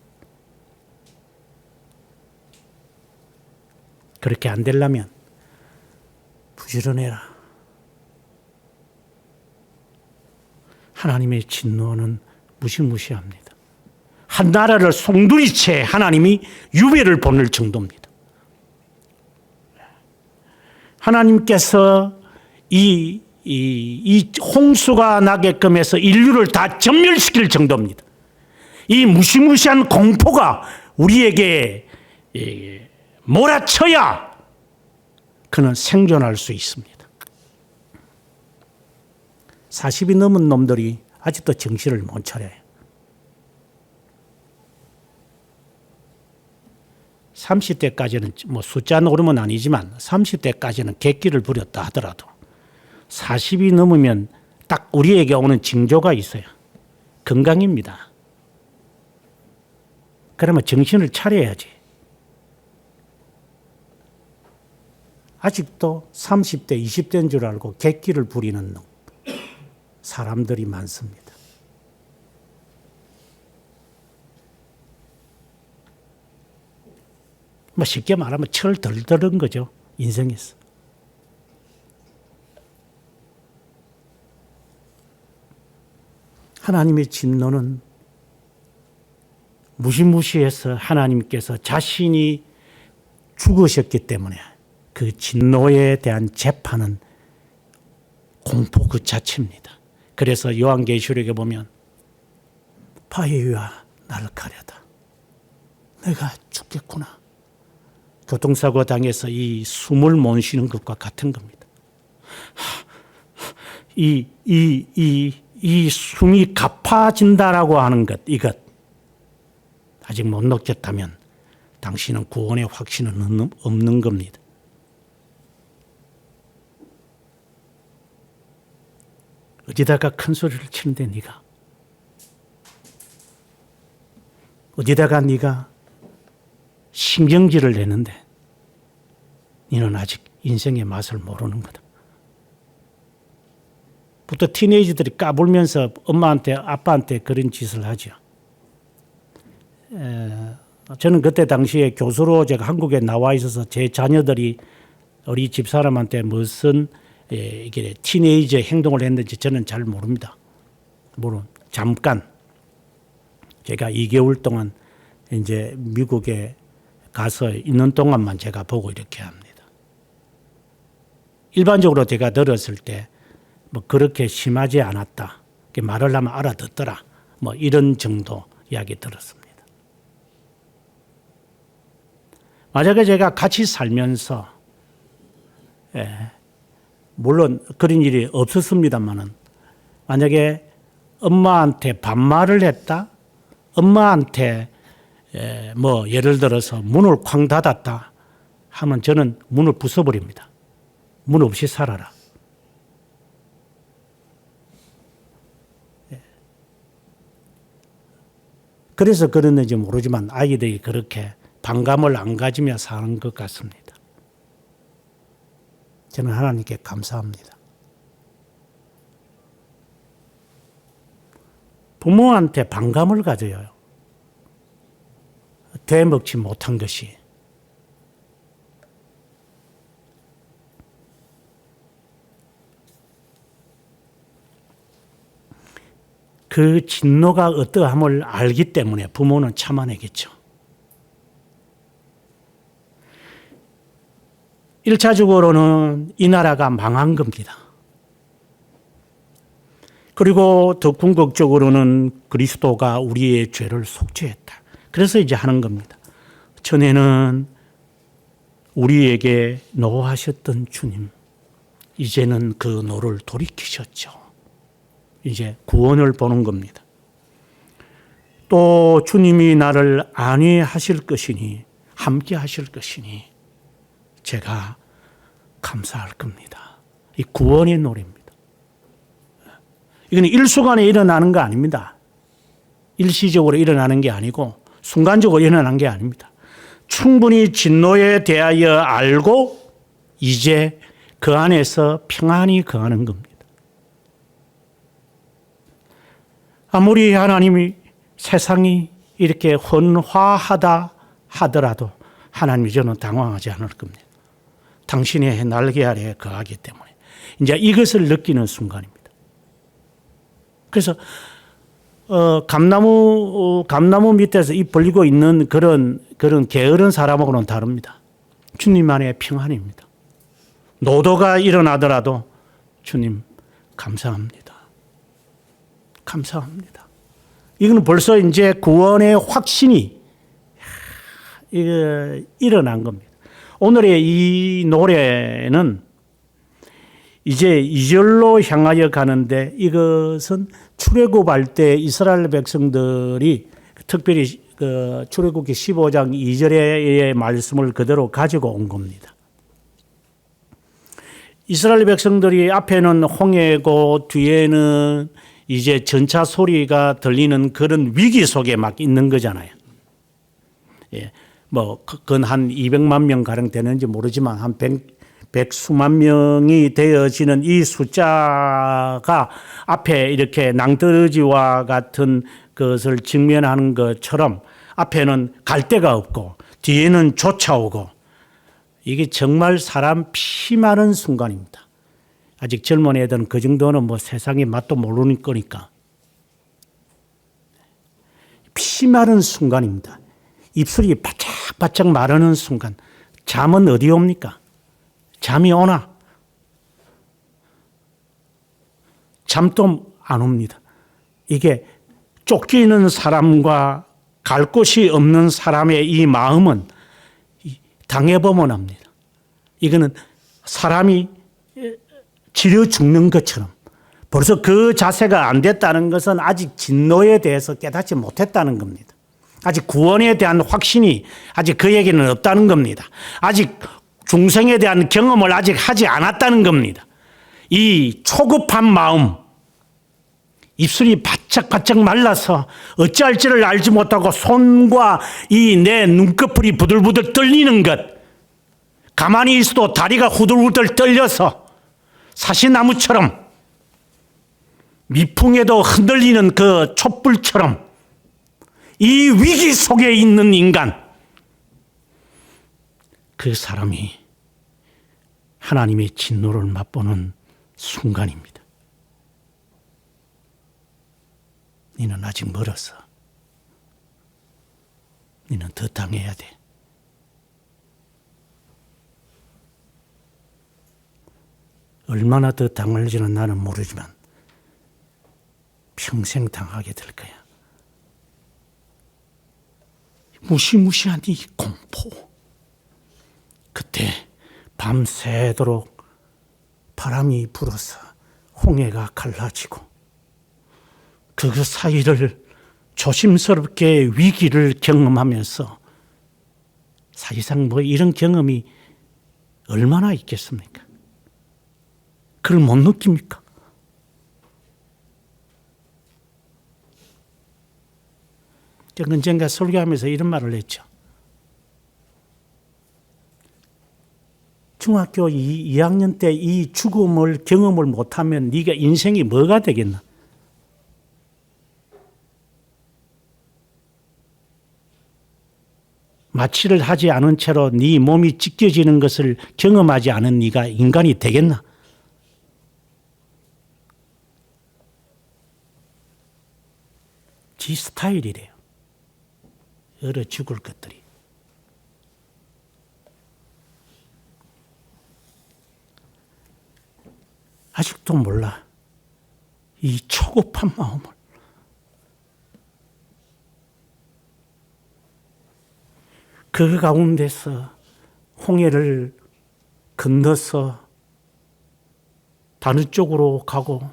S1: 그렇게 안 되려면 부지런해라. 하나님의 진노는 무시무시합니다. 한 나라를 송두리째 하나님이 유배를 보낼 정도입니다. 하나님께서 이 홍수가 나게끔 해서 인류를 다 전멸시킬 정도입니다. 이 무시무시한 공포가 우리에게 몰아쳐야 그는 생존할 수 있습니다. 40이 넘은 놈들이 아직도 정신을 못 차려요. 30대까지는 숫자 노름은 아니지만 30대까지는 객기를 부렸다 하더라도 40이 넘으면 딱 우리에게 오는 징조가 있어요. 건강입니다. 그러면 정신을 차려야지. 아직도 30대, 20대인 줄 알고 객기를 부리는 사람들이 많습니다. 뭐 쉽게 말하면 철 덜 들은 거죠. 인생에서. 하나님의 진노는 무시무시해서 하나님께서 자신이 죽으셨기 때문에 그 진노에 대한 재판은 공포 그 자체입니다. 그래서 요한계시록에 보면 바위와 나를 가려다. 내가 죽겠구나. 교통사고 당해서 이 숨을 못 쉬는 것과 같은 겁니다. 이 숨이 가파진다라고 하는 것, 이것 아직 못 느꼈다면 당신은 구원의 확신은 없는 겁니다. 어디다가 큰 소리를 치는데 네가 어디다가 네가 신경질을 내는데 너는 아직 인생의 맛을 모르는 거다. 보통 티네이저들이 까불면서 엄마한테 아빠한테 그런 짓을 하죠. 저는 그때 당시에 교수로 제가 한국에 나와 있어서 제 자녀들이 우리 집사람한테 무슨 이게 티네이저 행동을 했는지 저는 잘 모릅니다. 물론 잠깐 제가 2개월 동안 이제 미국에 가서 있는 동안만 제가 보고 이렇게 합니다. 일반적으로 제가 들었을 때 뭐 그렇게 심하지 않았다. 말을 하면 알아듣더라. 뭐 이런 정도 이야기 들었습니다. 만약에 제가 같이 살면서 물론 그런 일이 없었습니다만은 만약에 엄마한테 반말을 했다. 엄마한테 뭐 예를 들어서 문을 쾅 닫았다 하면 저는 문을 부숴버립니다. 문 없이 살아라. 그래서 그랬는지 모르지만 아이들이 그렇게 반감을 안 가지며 사는 것 같습니다. 저는 하나님께 감사합니다. 부모한테 반감을 가져요. 되먹지 못한 것이. 그 진노가 어떠함을 알기 때문에 부모는 참아내겠죠. 1차적으로는 이 나라가 망한 겁니다. 그리고 더 궁극적으로는 그리스도가 우리의 죄를 속죄했다. 그래서 이제 하는 겁니다. 전에는 우리에게 노하셨던 주님, 이제는 그 노를 돌이키셨죠. 이제 구원을 보는 겁니다. 또 주님이 나를 안위하실 것이니 함께 하실 것이니 제가 감사할 겁니다. 이 구원의 노래입니다. 이건 일순간에 일어나는 거 아닙니다. 일시적으로 일어나는 게 아니고 순간적으로 일어나는 게 아닙니다. 충분히 진노에 대하여 알고 이제 그 안에서 평안히 거하는 겁니다. 아무리 하나님이 세상이 이렇게 혼화하다 하더라도 하나님이 저는 당황하지 않을 겁니다. 당신의 날개 아래에 거하기 때문에 이제 이것을 느끼는 순간입니다. 그래서 감나무 밑에서 입 벌리고 있는 그런 게으른 사람하고는 다릅니다. 주님 안에 평안입니다. 노도가 일어나더라도 주님 감사합니다. 감사합니다. 이건 벌써 이제 구원의 확신이 일어난 겁니다. 오늘의 이 노래는 이제 2절로 향하여 가는데 이것은 출애굽할 때 이스라엘 백성들이 특별히 출애굽기 15장 2절의 말씀을 그대로 가지고 온 겁니다. 이스라엘 백성들이 앞에는 홍해고 뒤에는 이제 전차 소리가 들리는 그런 위기 속에 막 있는 거잖아요. 예. 뭐 그건 한 200만 명 가량 되는지 모르지만 한 100수만 명이 되어지는 이 숫자가 앞에 이렇게 낭떠러지와 같은 것을 직면하는 것처럼 앞에는 갈 데가 없고 뒤에는 쫓아오고 이게 정말 사람 피 마른 순간입니다. 아직 젊은 애들은 그 정도는 뭐 세상의 맛도 모르는 거니까. 피 마른 순간입니다. 입술이 바짝바짝 마르는 순간. 잠은 어디 옵니까? 잠이 오나? 잠도 안 옵니다. 이게 쫓기는 사람과 갈 곳이 없는 사람의 이 마음은 당해보면 합니다. 이거는 사람이 지려 죽는 것처럼 벌써 그 자세가 안 됐다는 것은 아직 진노에 대해서 깨닫지 못했다는 겁니다. 아직 구원에 대한 확신이 아직 그에게는 없다는 겁니다. 아직 중생에 대한 경험을 아직 하지 않았다는 겁니다. 이 초급한 마음, 입술이 바짝바짝 말라서 어찌할지를 알지 못하고 손과 이 내 눈꺼풀이 부들부들 떨리는 것, 가만히 있어도 다리가 후들후들 떨려서 사시나무처럼 미풍에도 흔들리는 그 촛불처럼 이 위기 속에 있는 인간, 그 사람이 하나님의 진노를 맛보는 순간입니다. 너는 아직 멀었어. 너는 더 당해야 돼. 얼마나 더 당할지는 나는 모르지만 평생 당하게 될 거야. 무시무시한 이 공포. 그때 밤새도록 바람이 불어서 홍해가 갈라지고 그 사이를 조심스럽게 위기를 경험하면서 사실상 뭐 이런 경험이 얼마나 있겠습니까? 그걸 못 느낍니까? 제가 언젠가 설교하면서 이런 말을 했죠. 중학교 2학년 때 이 죽음을 경험을 못하면 네가 인생이 뭐가 되겠나? 마취를 하지 않은 채로 네 몸이 찢겨지는 것을 경험하지 않은 네가 인간이 되겠나? 지 스타일이래요. 얼어 죽을 것들이. 아직도 몰라. 이 초급한 마음을. 그 가운데서 홍해를 건너서 다른 쪽으로 가고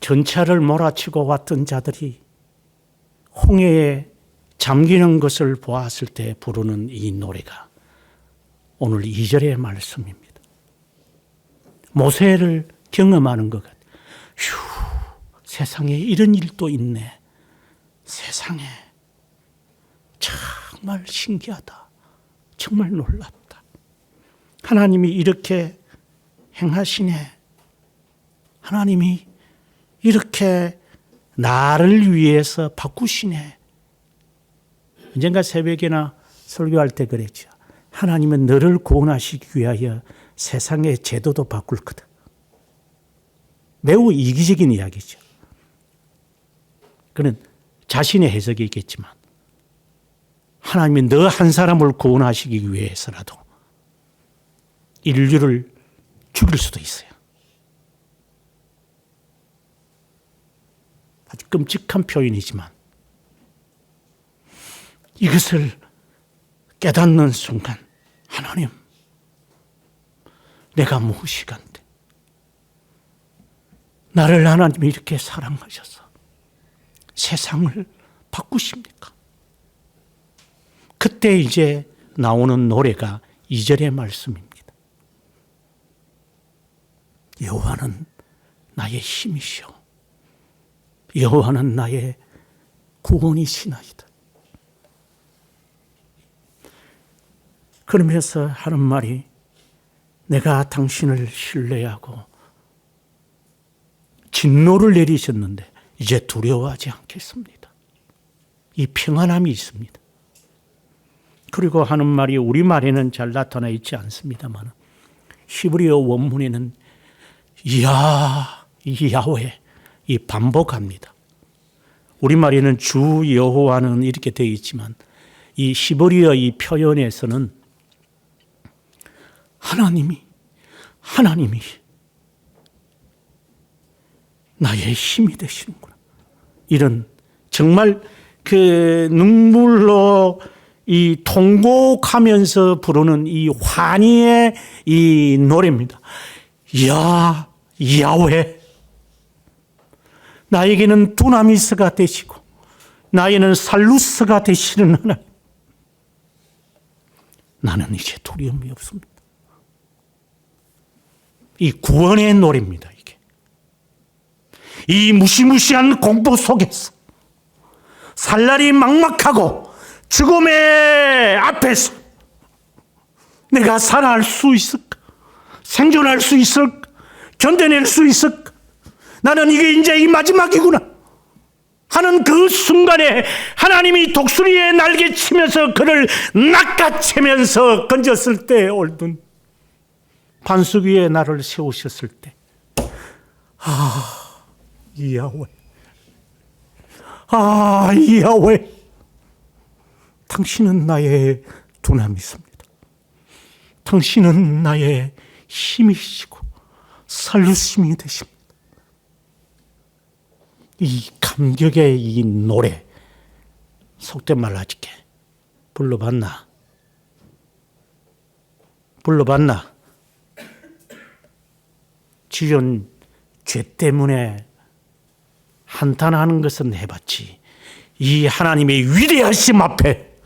S1: 전차를 몰아치고 왔던 자들이 홍해에 잠기는 것을 보았을 때 부르는 이 노래가 오늘 2절의 말씀입니다. 모세를 경험하는 것 같아요. 휴, 세상에 이런 일도 있네. 세상에 정말 신기하다. 정말 놀랍다. 하나님이 이렇게 행하시네. 하나님이 이렇게 나를 위해서 바꾸시네. 언젠가 새벽이나 설교할 때 그랬죠. 하나님은 너를 구원하시기 위하여 세상의 제도도 바꿀 거다. 매우 이기적인 이야기죠. 그는 자신의 해석이 있겠지만 하나님이 너 한 사람을 구원하시기 위해서라도 인류를 죽일 수도 있어요. 아주 끔찍한 표현이지만 이것을 깨닫는 순간 하나님, 내가 무엇이간데 나를 하나님이 이렇게 사랑하셔서 세상을 바꾸십니까? 그때 이제 나오는 노래가 2절의 말씀입니다. 여호와는 나의 힘이시오. 여호와는 나의 구원이시나이다. 그러면서 하는 말이 내가 당신을 신뢰하고 진노를 내리셨는데 이제 두려워하지 않겠습니다. 이 평안함이 있습니다. 그리고 하는 말이 우리말에는 잘 나타나 있지 않습니다만 히브리어 원문에는 야훼 이 반복합니다. 우리말에는 주 여호와는 이렇게 되어 있지만 이 히브리어 이 표현에서는 하나님이 나의 힘이 되시는구나. 이런 정말 그 눈물로 이 통곡하면서 부르는 이 환희의 이 노래입니다. 야훼 나에게는 두나미스가 되시고 나에게는 살루스가 되시는 하나님. 나는 이제 두려움이 없습니다. 이 구원의 노래입니다. 이게 이 무시무시한 공포 속에서 살날이 막막하고 죽음의 앞에서 내가 살아갈 수 있을까? 생존할 수 있을까? 견뎌낼 수 있을까? 나는 이게 이제 이 마지막이구나 하는 그 순간에 하나님이 독수리의 날개 치면서 그를 낚아채면서 건졌을 때 올든 반석 위에 나를 세우셨을 때 야훼 당신은 나의 두나미십니다. 당신은 나의 힘이시고 살루심이 되십니다. 이 감격의 이 노래 속된 말로 하지게 불러봤나? 지은 죄 때문에 한탄하는 것은 해봤지 이 하나님의 위대하심 앞에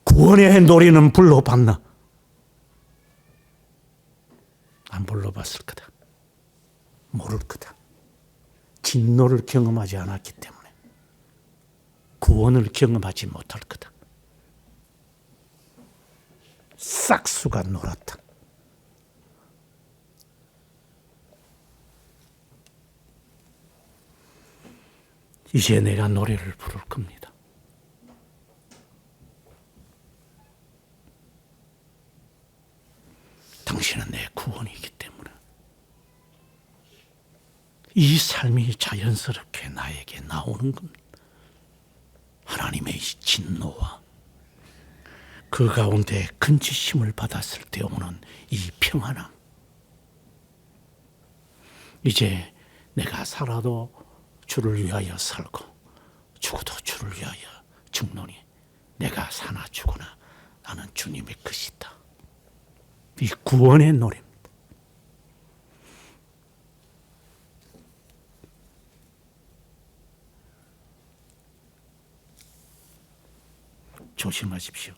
S1: 구원의 노래는 불러봤나? 안 불러봤을 거다. 모를 거다. 진노를 경험하지 않았기 때문에 구원을 경험하지 못할 거다. 싹수가 놀았다. 이제 내가 노래를 부를 겁니다. 당신은 내 구원이기 때문에 이 삶이 자연스럽게 나에게 나오는 겁니다. 하나님의 진노와 그 가운데 근지심을 받았을 때 오는 이 평안함. 이제 내가 살아도 주를 위하여 살고 죽어도 주를 위하여 죽노니 내가 사나 죽으나 나는 주님의 것이다. 이 구원의 노래입니다. 조심하십시오.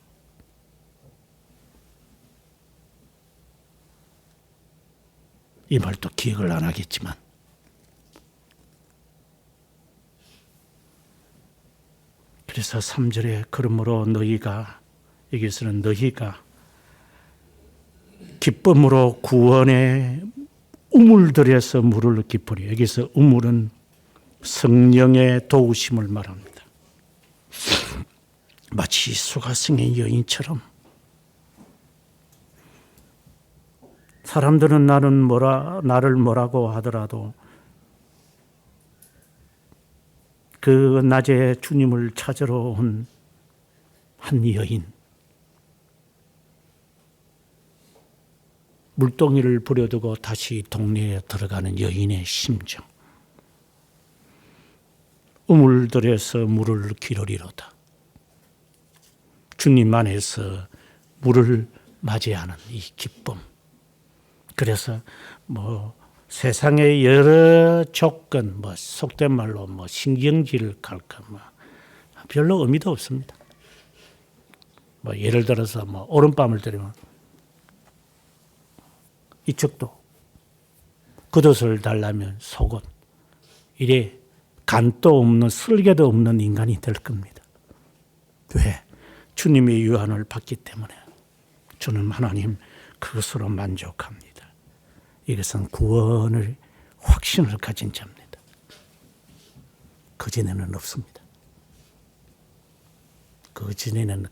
S1: 이 말도 기억을 안 하겠지만 그래서 3절에 그러므로 너희가 여기서는 너희가 기쁨으로 구원의 우물들에서 물을 기쁘리. 여기서 우물은 성령의 도우심을 말합니다. 마치 수가성의 여인처럼 사람들은 나를 뭐라고 하더라도 그 낮에 주님을 찾으러 온 한 여인, 물동이를 부려두고 다시 동네에 들어가는 여인의 심정. 우물들에서 물을 기르리로다. 주님 안에서 물을 맞이하는 이 기쁨. 그래서 세상의 여러 조건, 속된 말로 신경질 갈까, 별로 의미도 없습니다. 예를 들어서 오른밤을 때리면 이쪽도 겉옷을 달라면 속옷. 이래 간도 없는 쓸개도 없는 인간이 될 겁니다. 왜? 주님의 유한을 받기 때문에. 저는 하나님 그것으로 만족합니다. 이것은 구원의 확신을 가진 자입니다. 그전에는 없습니다. 그전에는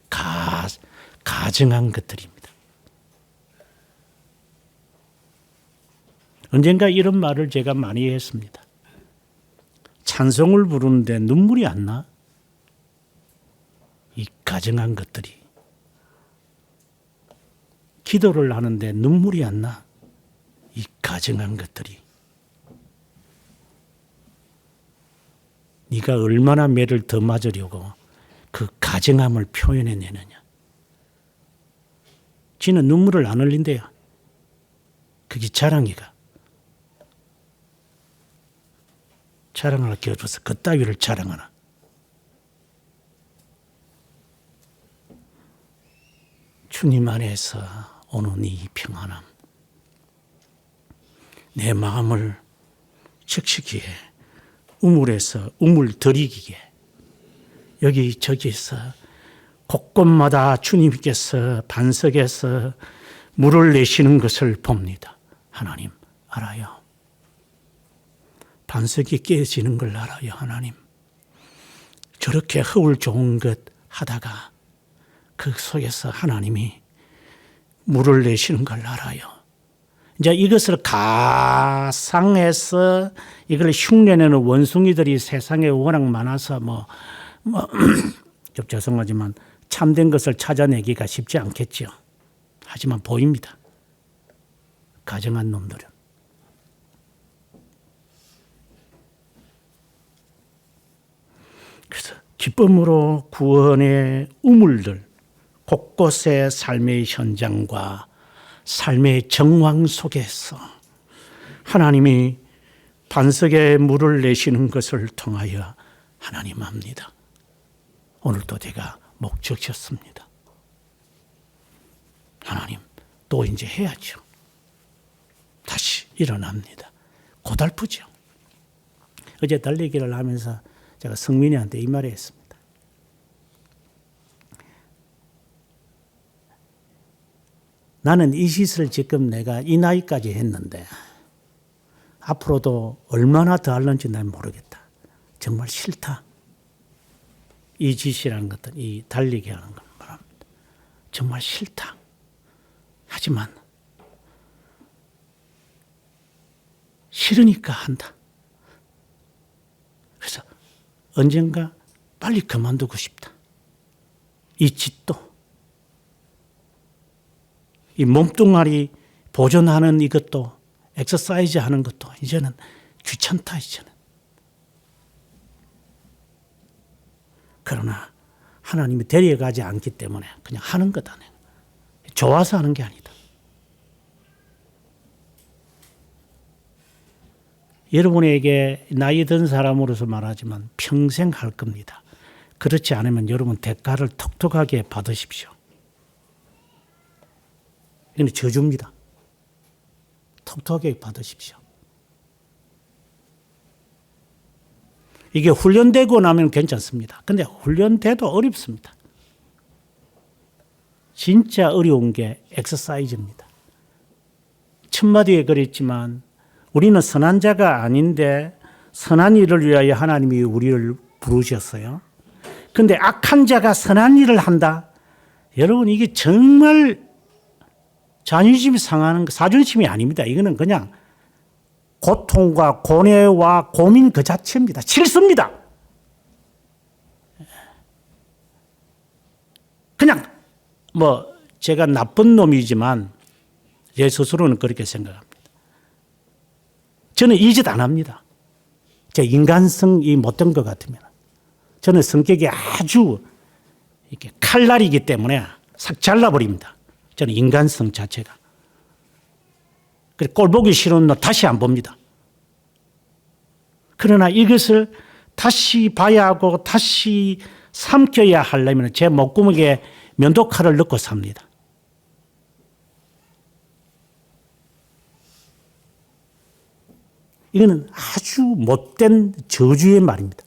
S1: 가증한 것들입니다. 언젠가 이런 말을 제가 많이 했습니다. 찬송을 부르는데 눈물이 안 나? 이 가증한 것들이. 기도를 하는데 눈물이 안 나? 이 가증한 것들이. 네가 얼마나 매를 더 맞으려고 그 가증함을 표현해내느냐. 지는 눈물을 안 흘린대요. 그게 자랑이가. 자랑할 게 없어서 그따위를 자랑하나. 주님 안에서 오는 이 평안함. 내 마음을 적시기에 우물에서 우물들이기에 여기저기서 곳곳마다 주님께서 반석에서 물을 내시는 것을 봅니다. 하나님 알아요. 반석이 깨지는 걸 알아요. 하나님. 저렇게 허울 좋은 것 하다가 그 속에서 하나님이 물을 내시는 걸 알아요. 이제 이것을 가상해서 이걸 흉내내는 원숭이들이 세상에 워낙 많아서 좀 죄송하지만 참된 것을 찾아내기가 쉽지 않겠죠. 하지만 보입니다. 가정한 놈들은. 그래서 기쁨으로 구원의 우물들, 곳곳의 삶의 현장과 삶의 정황 속에서 하나님이 반석에 물을 내시는 것을 통하여 하나님 압니다. 오늘도 제가 목적이었습니다. 하나님 또 이제 해야죠. 다시 일어납니다. 고달프죠. 어제 달리기를 하면서 제가 성민이한테 이 말을 했습니다. 나는 이 짓을 지금 내가 이 나이까지 했는데 앞으로도 얼마나 더 할는지 난 모르겠다. 정말 싫다. 이 짓이라는 것들, 이 달리기 하는 걸 말합니다. 정말 싫다. 하지만 싫으니까 한다. 그래서 언젠가 빨리 그만두고 싶다. 이 짓도. 이 몸뚱아리 보존하는 이것도 엑서사이즈 하는 것도 이제는 귀찮다 이제는. 그러나 하나님이 데려가지 않기 때문에 그냥 하는 거다. 좋아서 하는 게 아니다. 여러분에게 나이 든 사람으로서 말하지만 평생 할 겁니다. 그렇지 않으면 여러분 대가를 톡톡하게 받으십시오. 이건 저주입니다. 톡톡하게 받으십시오. 이게 훈련되고 나면 괜찮습니다. 근데 훈련돼도 어렵습니다. 진짜 어려운 게 엑서사이즈입니다. 첫마디에 그랬지만 우리는 선한 자가 아닌데 선한 일을 위하여 하나님이 우리를 부르셨어요. 근데 악한 자가 선한 일을 한다. 여러분 이게 정말 자존심이 상하는 사존심이 아닙니다. 이거는 그냥 고통과 고뇌와 고민 그 자체입니다. 싫습니다. 그냥 제가 나쁜 놈이지만 제 스스로는 그렇게 생각합니다. 저는 이 짓 안 합니다. 제 인간성이 못된 것 같으면. 저는 성격이 아주 이렇게 칼날이기 때문에 싹 잘라버립니다. 저는 인간성 자체가. 그래 꼴 보기 싫은 너 다시 안 봅니다. 그러나 이것을 다시 봐야 하고 다시 삼켜야 하려면 제 목구멍에 면도칼을 넣고 삽니다. 이거는 아주 못된 저주의 말입니다.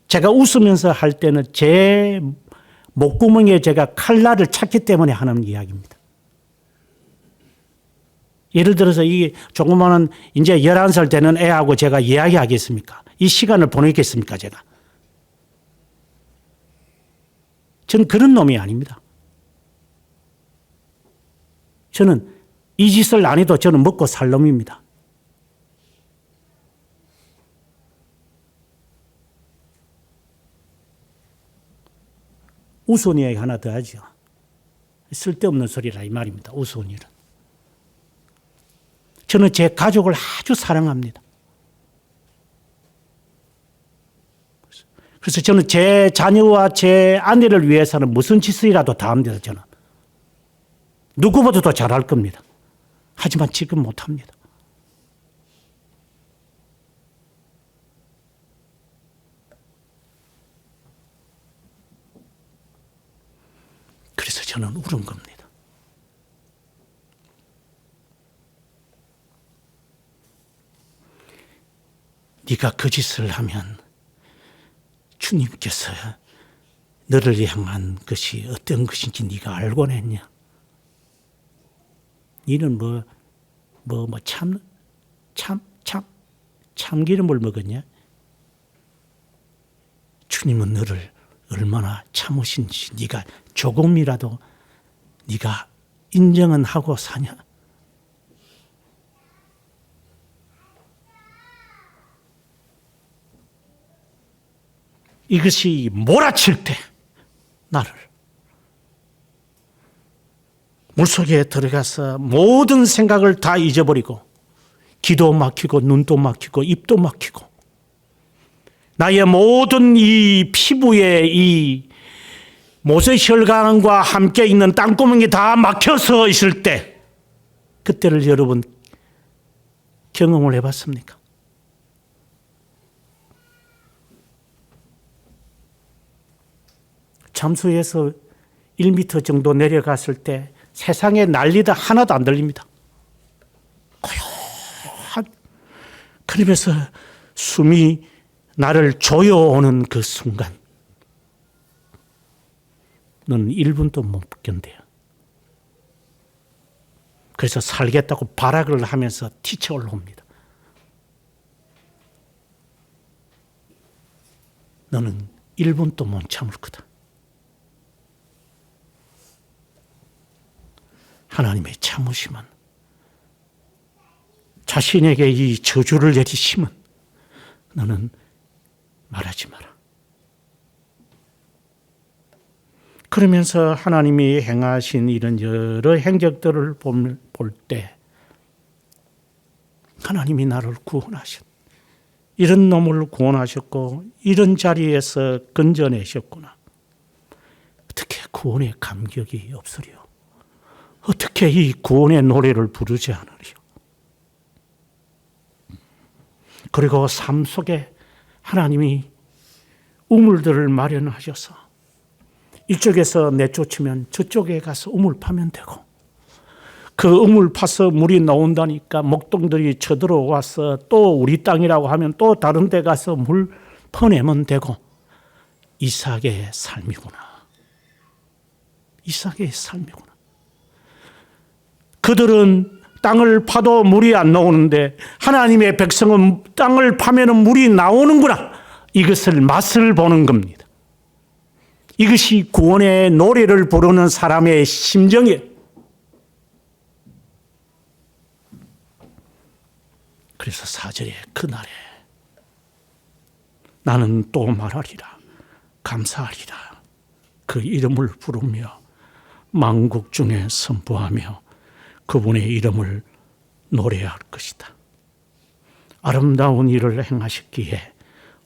S1: 제가 웃으면서 할 때는 제 목구멍에 제가 칼날을 찾기 때문에 하는 이야기입니다. 예를 들어서 이 조그마한 이제 11살 되는 애하고 제가 이야기하겠습니까? 이 시간을 보내겠습니까, 제가? 저는 그런 놈이 아닙니다. 저는 이 짓을 안 해도 저는 먹고 살 놈입니다. 우스운 이야기 하나 더 하죠. 쓸데없는 소리라 이 말입니다. 우스운 일은. 저는 제 가족을 아주 사랑합니다. 그래서 저는 제 자녀와 제 아내를 위해서는 무슨 짓이라도 다 합니다. 저는. 누구보다도 잘할 겁니다. 하지만 지금 못합니다. 그래서 저는 울은 겁니다. 네가 그 짓을 하면 주님께서 너를 향한 것이 어떤 것인지 네가 알고 했냐? 너는 참기름을 먹었냐? 주님은 너를 얼마나 참으신지 네가 조금이라도 네가 인정은 하고 사냐? 이것이 몰아칠 때 나를 물속에 들어가서 모든 생각을 다 잊어버리고 귀도 막히고 눈도 막히고 입도 막히고 나의 모든 이 피부에 이 모세혈관과 함께 있는 땅구멍이 다 막혀서 있을 때 그때를 여러분 경험을 해봤습니까? 잠수해서 1m 정도 내려갔을 때 세상에 난리도 하나도 안 들립니다. 고요한. 그러면서 숨이 나를 조여오는 그 순간 너는 1분도 못 견뎌요. 그래서 살겠다고 발악을 하면서 티쳐 올라옵니다. 너는 1분도 못 참을 거다. 하나님의 참으심은 자신에게 이 저주를 내리심은 너는 말하지 마라. 그러면서 하나님이 행하신 이런 여러 행적들을 볼 때 하나님이 나를 구원하신 이런 놈을 구원하셨고 이런 자리에서 건져내셨구나. 어떻게 구원의 감격이 없으리요? 어떻게 이 구원의 노래를 부르지 않으리요? 그리고 삶 속에 하나님이 우물들을 마련하셔서 이쪽에서 내쫓으면 저쪽에 가서 우물 파면 되고 그 우물 파서 물이 나온다니까 목동들이 쳐들어와서 또 우리 땅이라고 하면 또 다른 데 가서 물 퍼내면 되고 이삭의 삶이구나. 이삭의 삶이구나. 그들은 땅을 파도 물이 안 나오는데 하나님의 백성은 땅을 파면 물이 나오는구나. 이것을 맛을 보는 겁니다. 이것이 구원의 노래를 부르는 사람의 심정이에요. 그래서 4절에 그날에 나는 또 말하리라. 감사하리라. 그 이름을 부르며 만국 중에 선포하며 그분의 이름을 노래할 것이다. 아름다운 일을 행하셨기에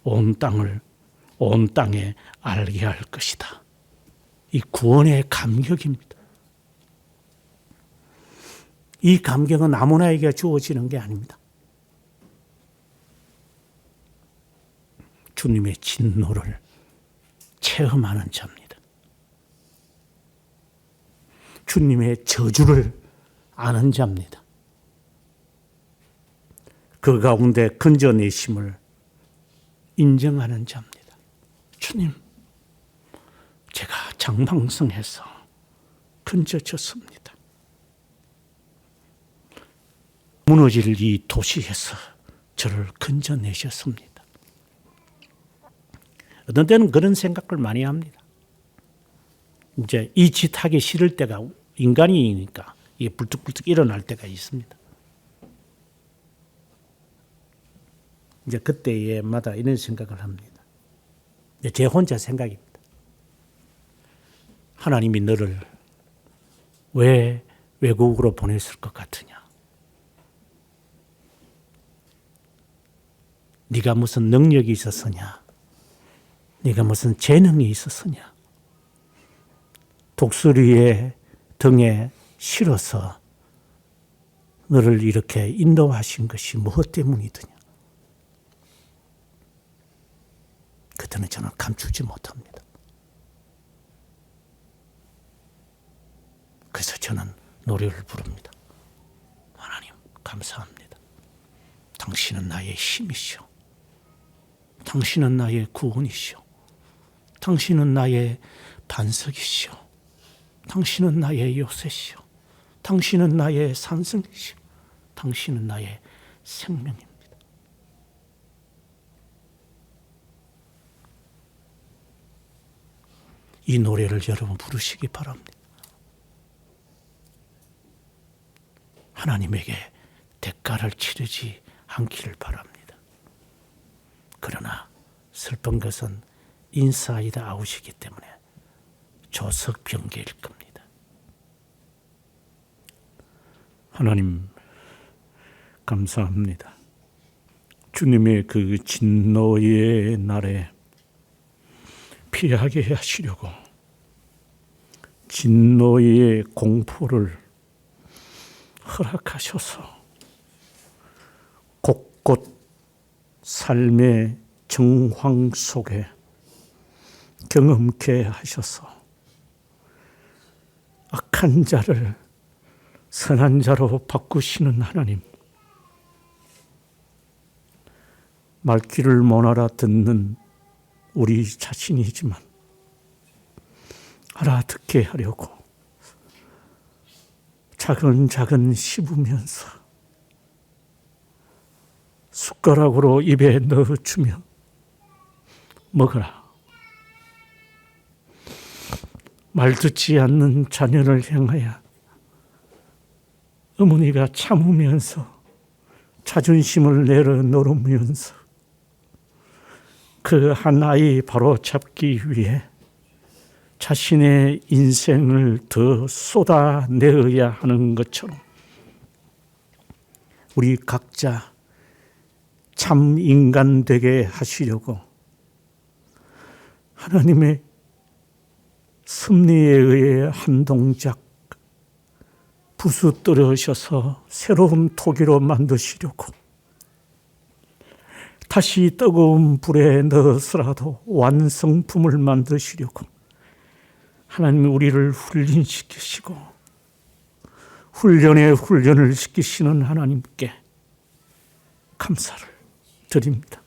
S1: 온 땅에 알게 할 것이다. 이 구원의 감격입니다. 이 감격은 아무나에게 주어지는 게 아닙니다. 주님의 진노를 체험하는 자입니다. 주님의 저주를 아는 자입니다. 그 가운데 건져내심을 인정하는 자입니다. 주님, 제가 장망성해서 건져졌습니다. 무너질 이 도시에서 저를 건져내셨습니다. 어떤 때는 그런 생각을 많이 합니다. 이제 이 짓 하기 싫을 때가 인간이니까 이게 불뚝불뚝 일어날 때가 있습니다. 이제 그때마다 이런 생각을 합니다. 제 혼자 생각입니다. 하나님이 너를 왜 외국으로 보냈을 것 같으냐? 네가 무슨 능력이 있었으냐? 네가 무슨 재능이 있었으냐? 독수리의 등에 실어서 너를 이렇게 인도하신 것이 무엇 때문이더냐? 그때는 저는 감추지 못합니다. 그래서 저는 노래를 부릅니다. 하나님, 감사합니다. 당신은 나의 힘이시오. 당신은 나의 구원이시오. 당신은 나의 반석이시오. 당신은 나의 요새시오. 당신은 나의 산성이시오. 당신은 나의 생명입니다. 이 노래를 여러분 부르시기 바랍니다. 하나님에게 대가를 치르지 않기를 바랍니다. 그러나 슬픈 것은 인사이드 아웃이기 때문에 조석 변개일 겁니다. 하나님, 감사합니다. 주님의 그 진노의 날에 피하게 하시려고 진노의 공포를 허락하셔서 곳곳 삶의 정황 속에 경험케 하셔서 악한 자를 선한 자로 바꾸시는 하나님, 말귀를 못 알아듣는 우리 자신이지만 알아듣게 하려고 차근차근 씹으면서 숟가락으로 입에 넣어주며 먹어라. 말 듣지 않는 자녀를 향하여 어머니가 참으면서 자존심을 내려놓으면서 그 한 아이 바로 잡기 위해 자신의 인생을 더 쏟아내어야 하는 것처럼 우리 각자 참 인간 되게 하시려고 하나님의 섭리에 의해 한 동작 부수뜨려셔서 새로운 토기로 만드시려고 다시 뜨거운 불에 넣어서라도 완성품을 만드시려고 하나님이 우리를 훈련시키시고 훈련에 훈련을 시키시는 하나님께 감사를 드립니다.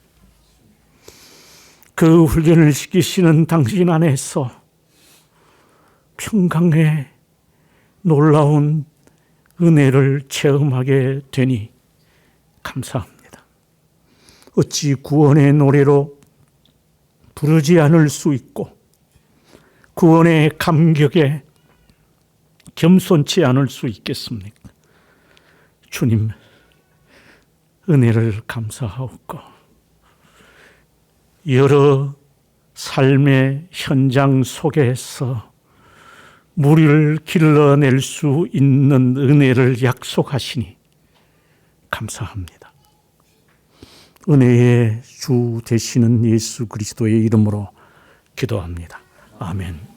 S1: 그 훈련을 시키시는 당신 안에서 평강의 놀라운 은혜를 체험하게 되니 감사합니다. 어찌 구원의 노래로 부르지 않을 수 있고 구원의 감격에 겸손치 않을 수 있겠습니까? 주님, 은혜를 감사하옵고 여러 삶의 현장 속에서 물을 길러낼 수 있는 은혜를 약속하시니 감사합니다. 은혜의 주 되시는 예수 그리스도의 이름으로 기도합니다. 아멘.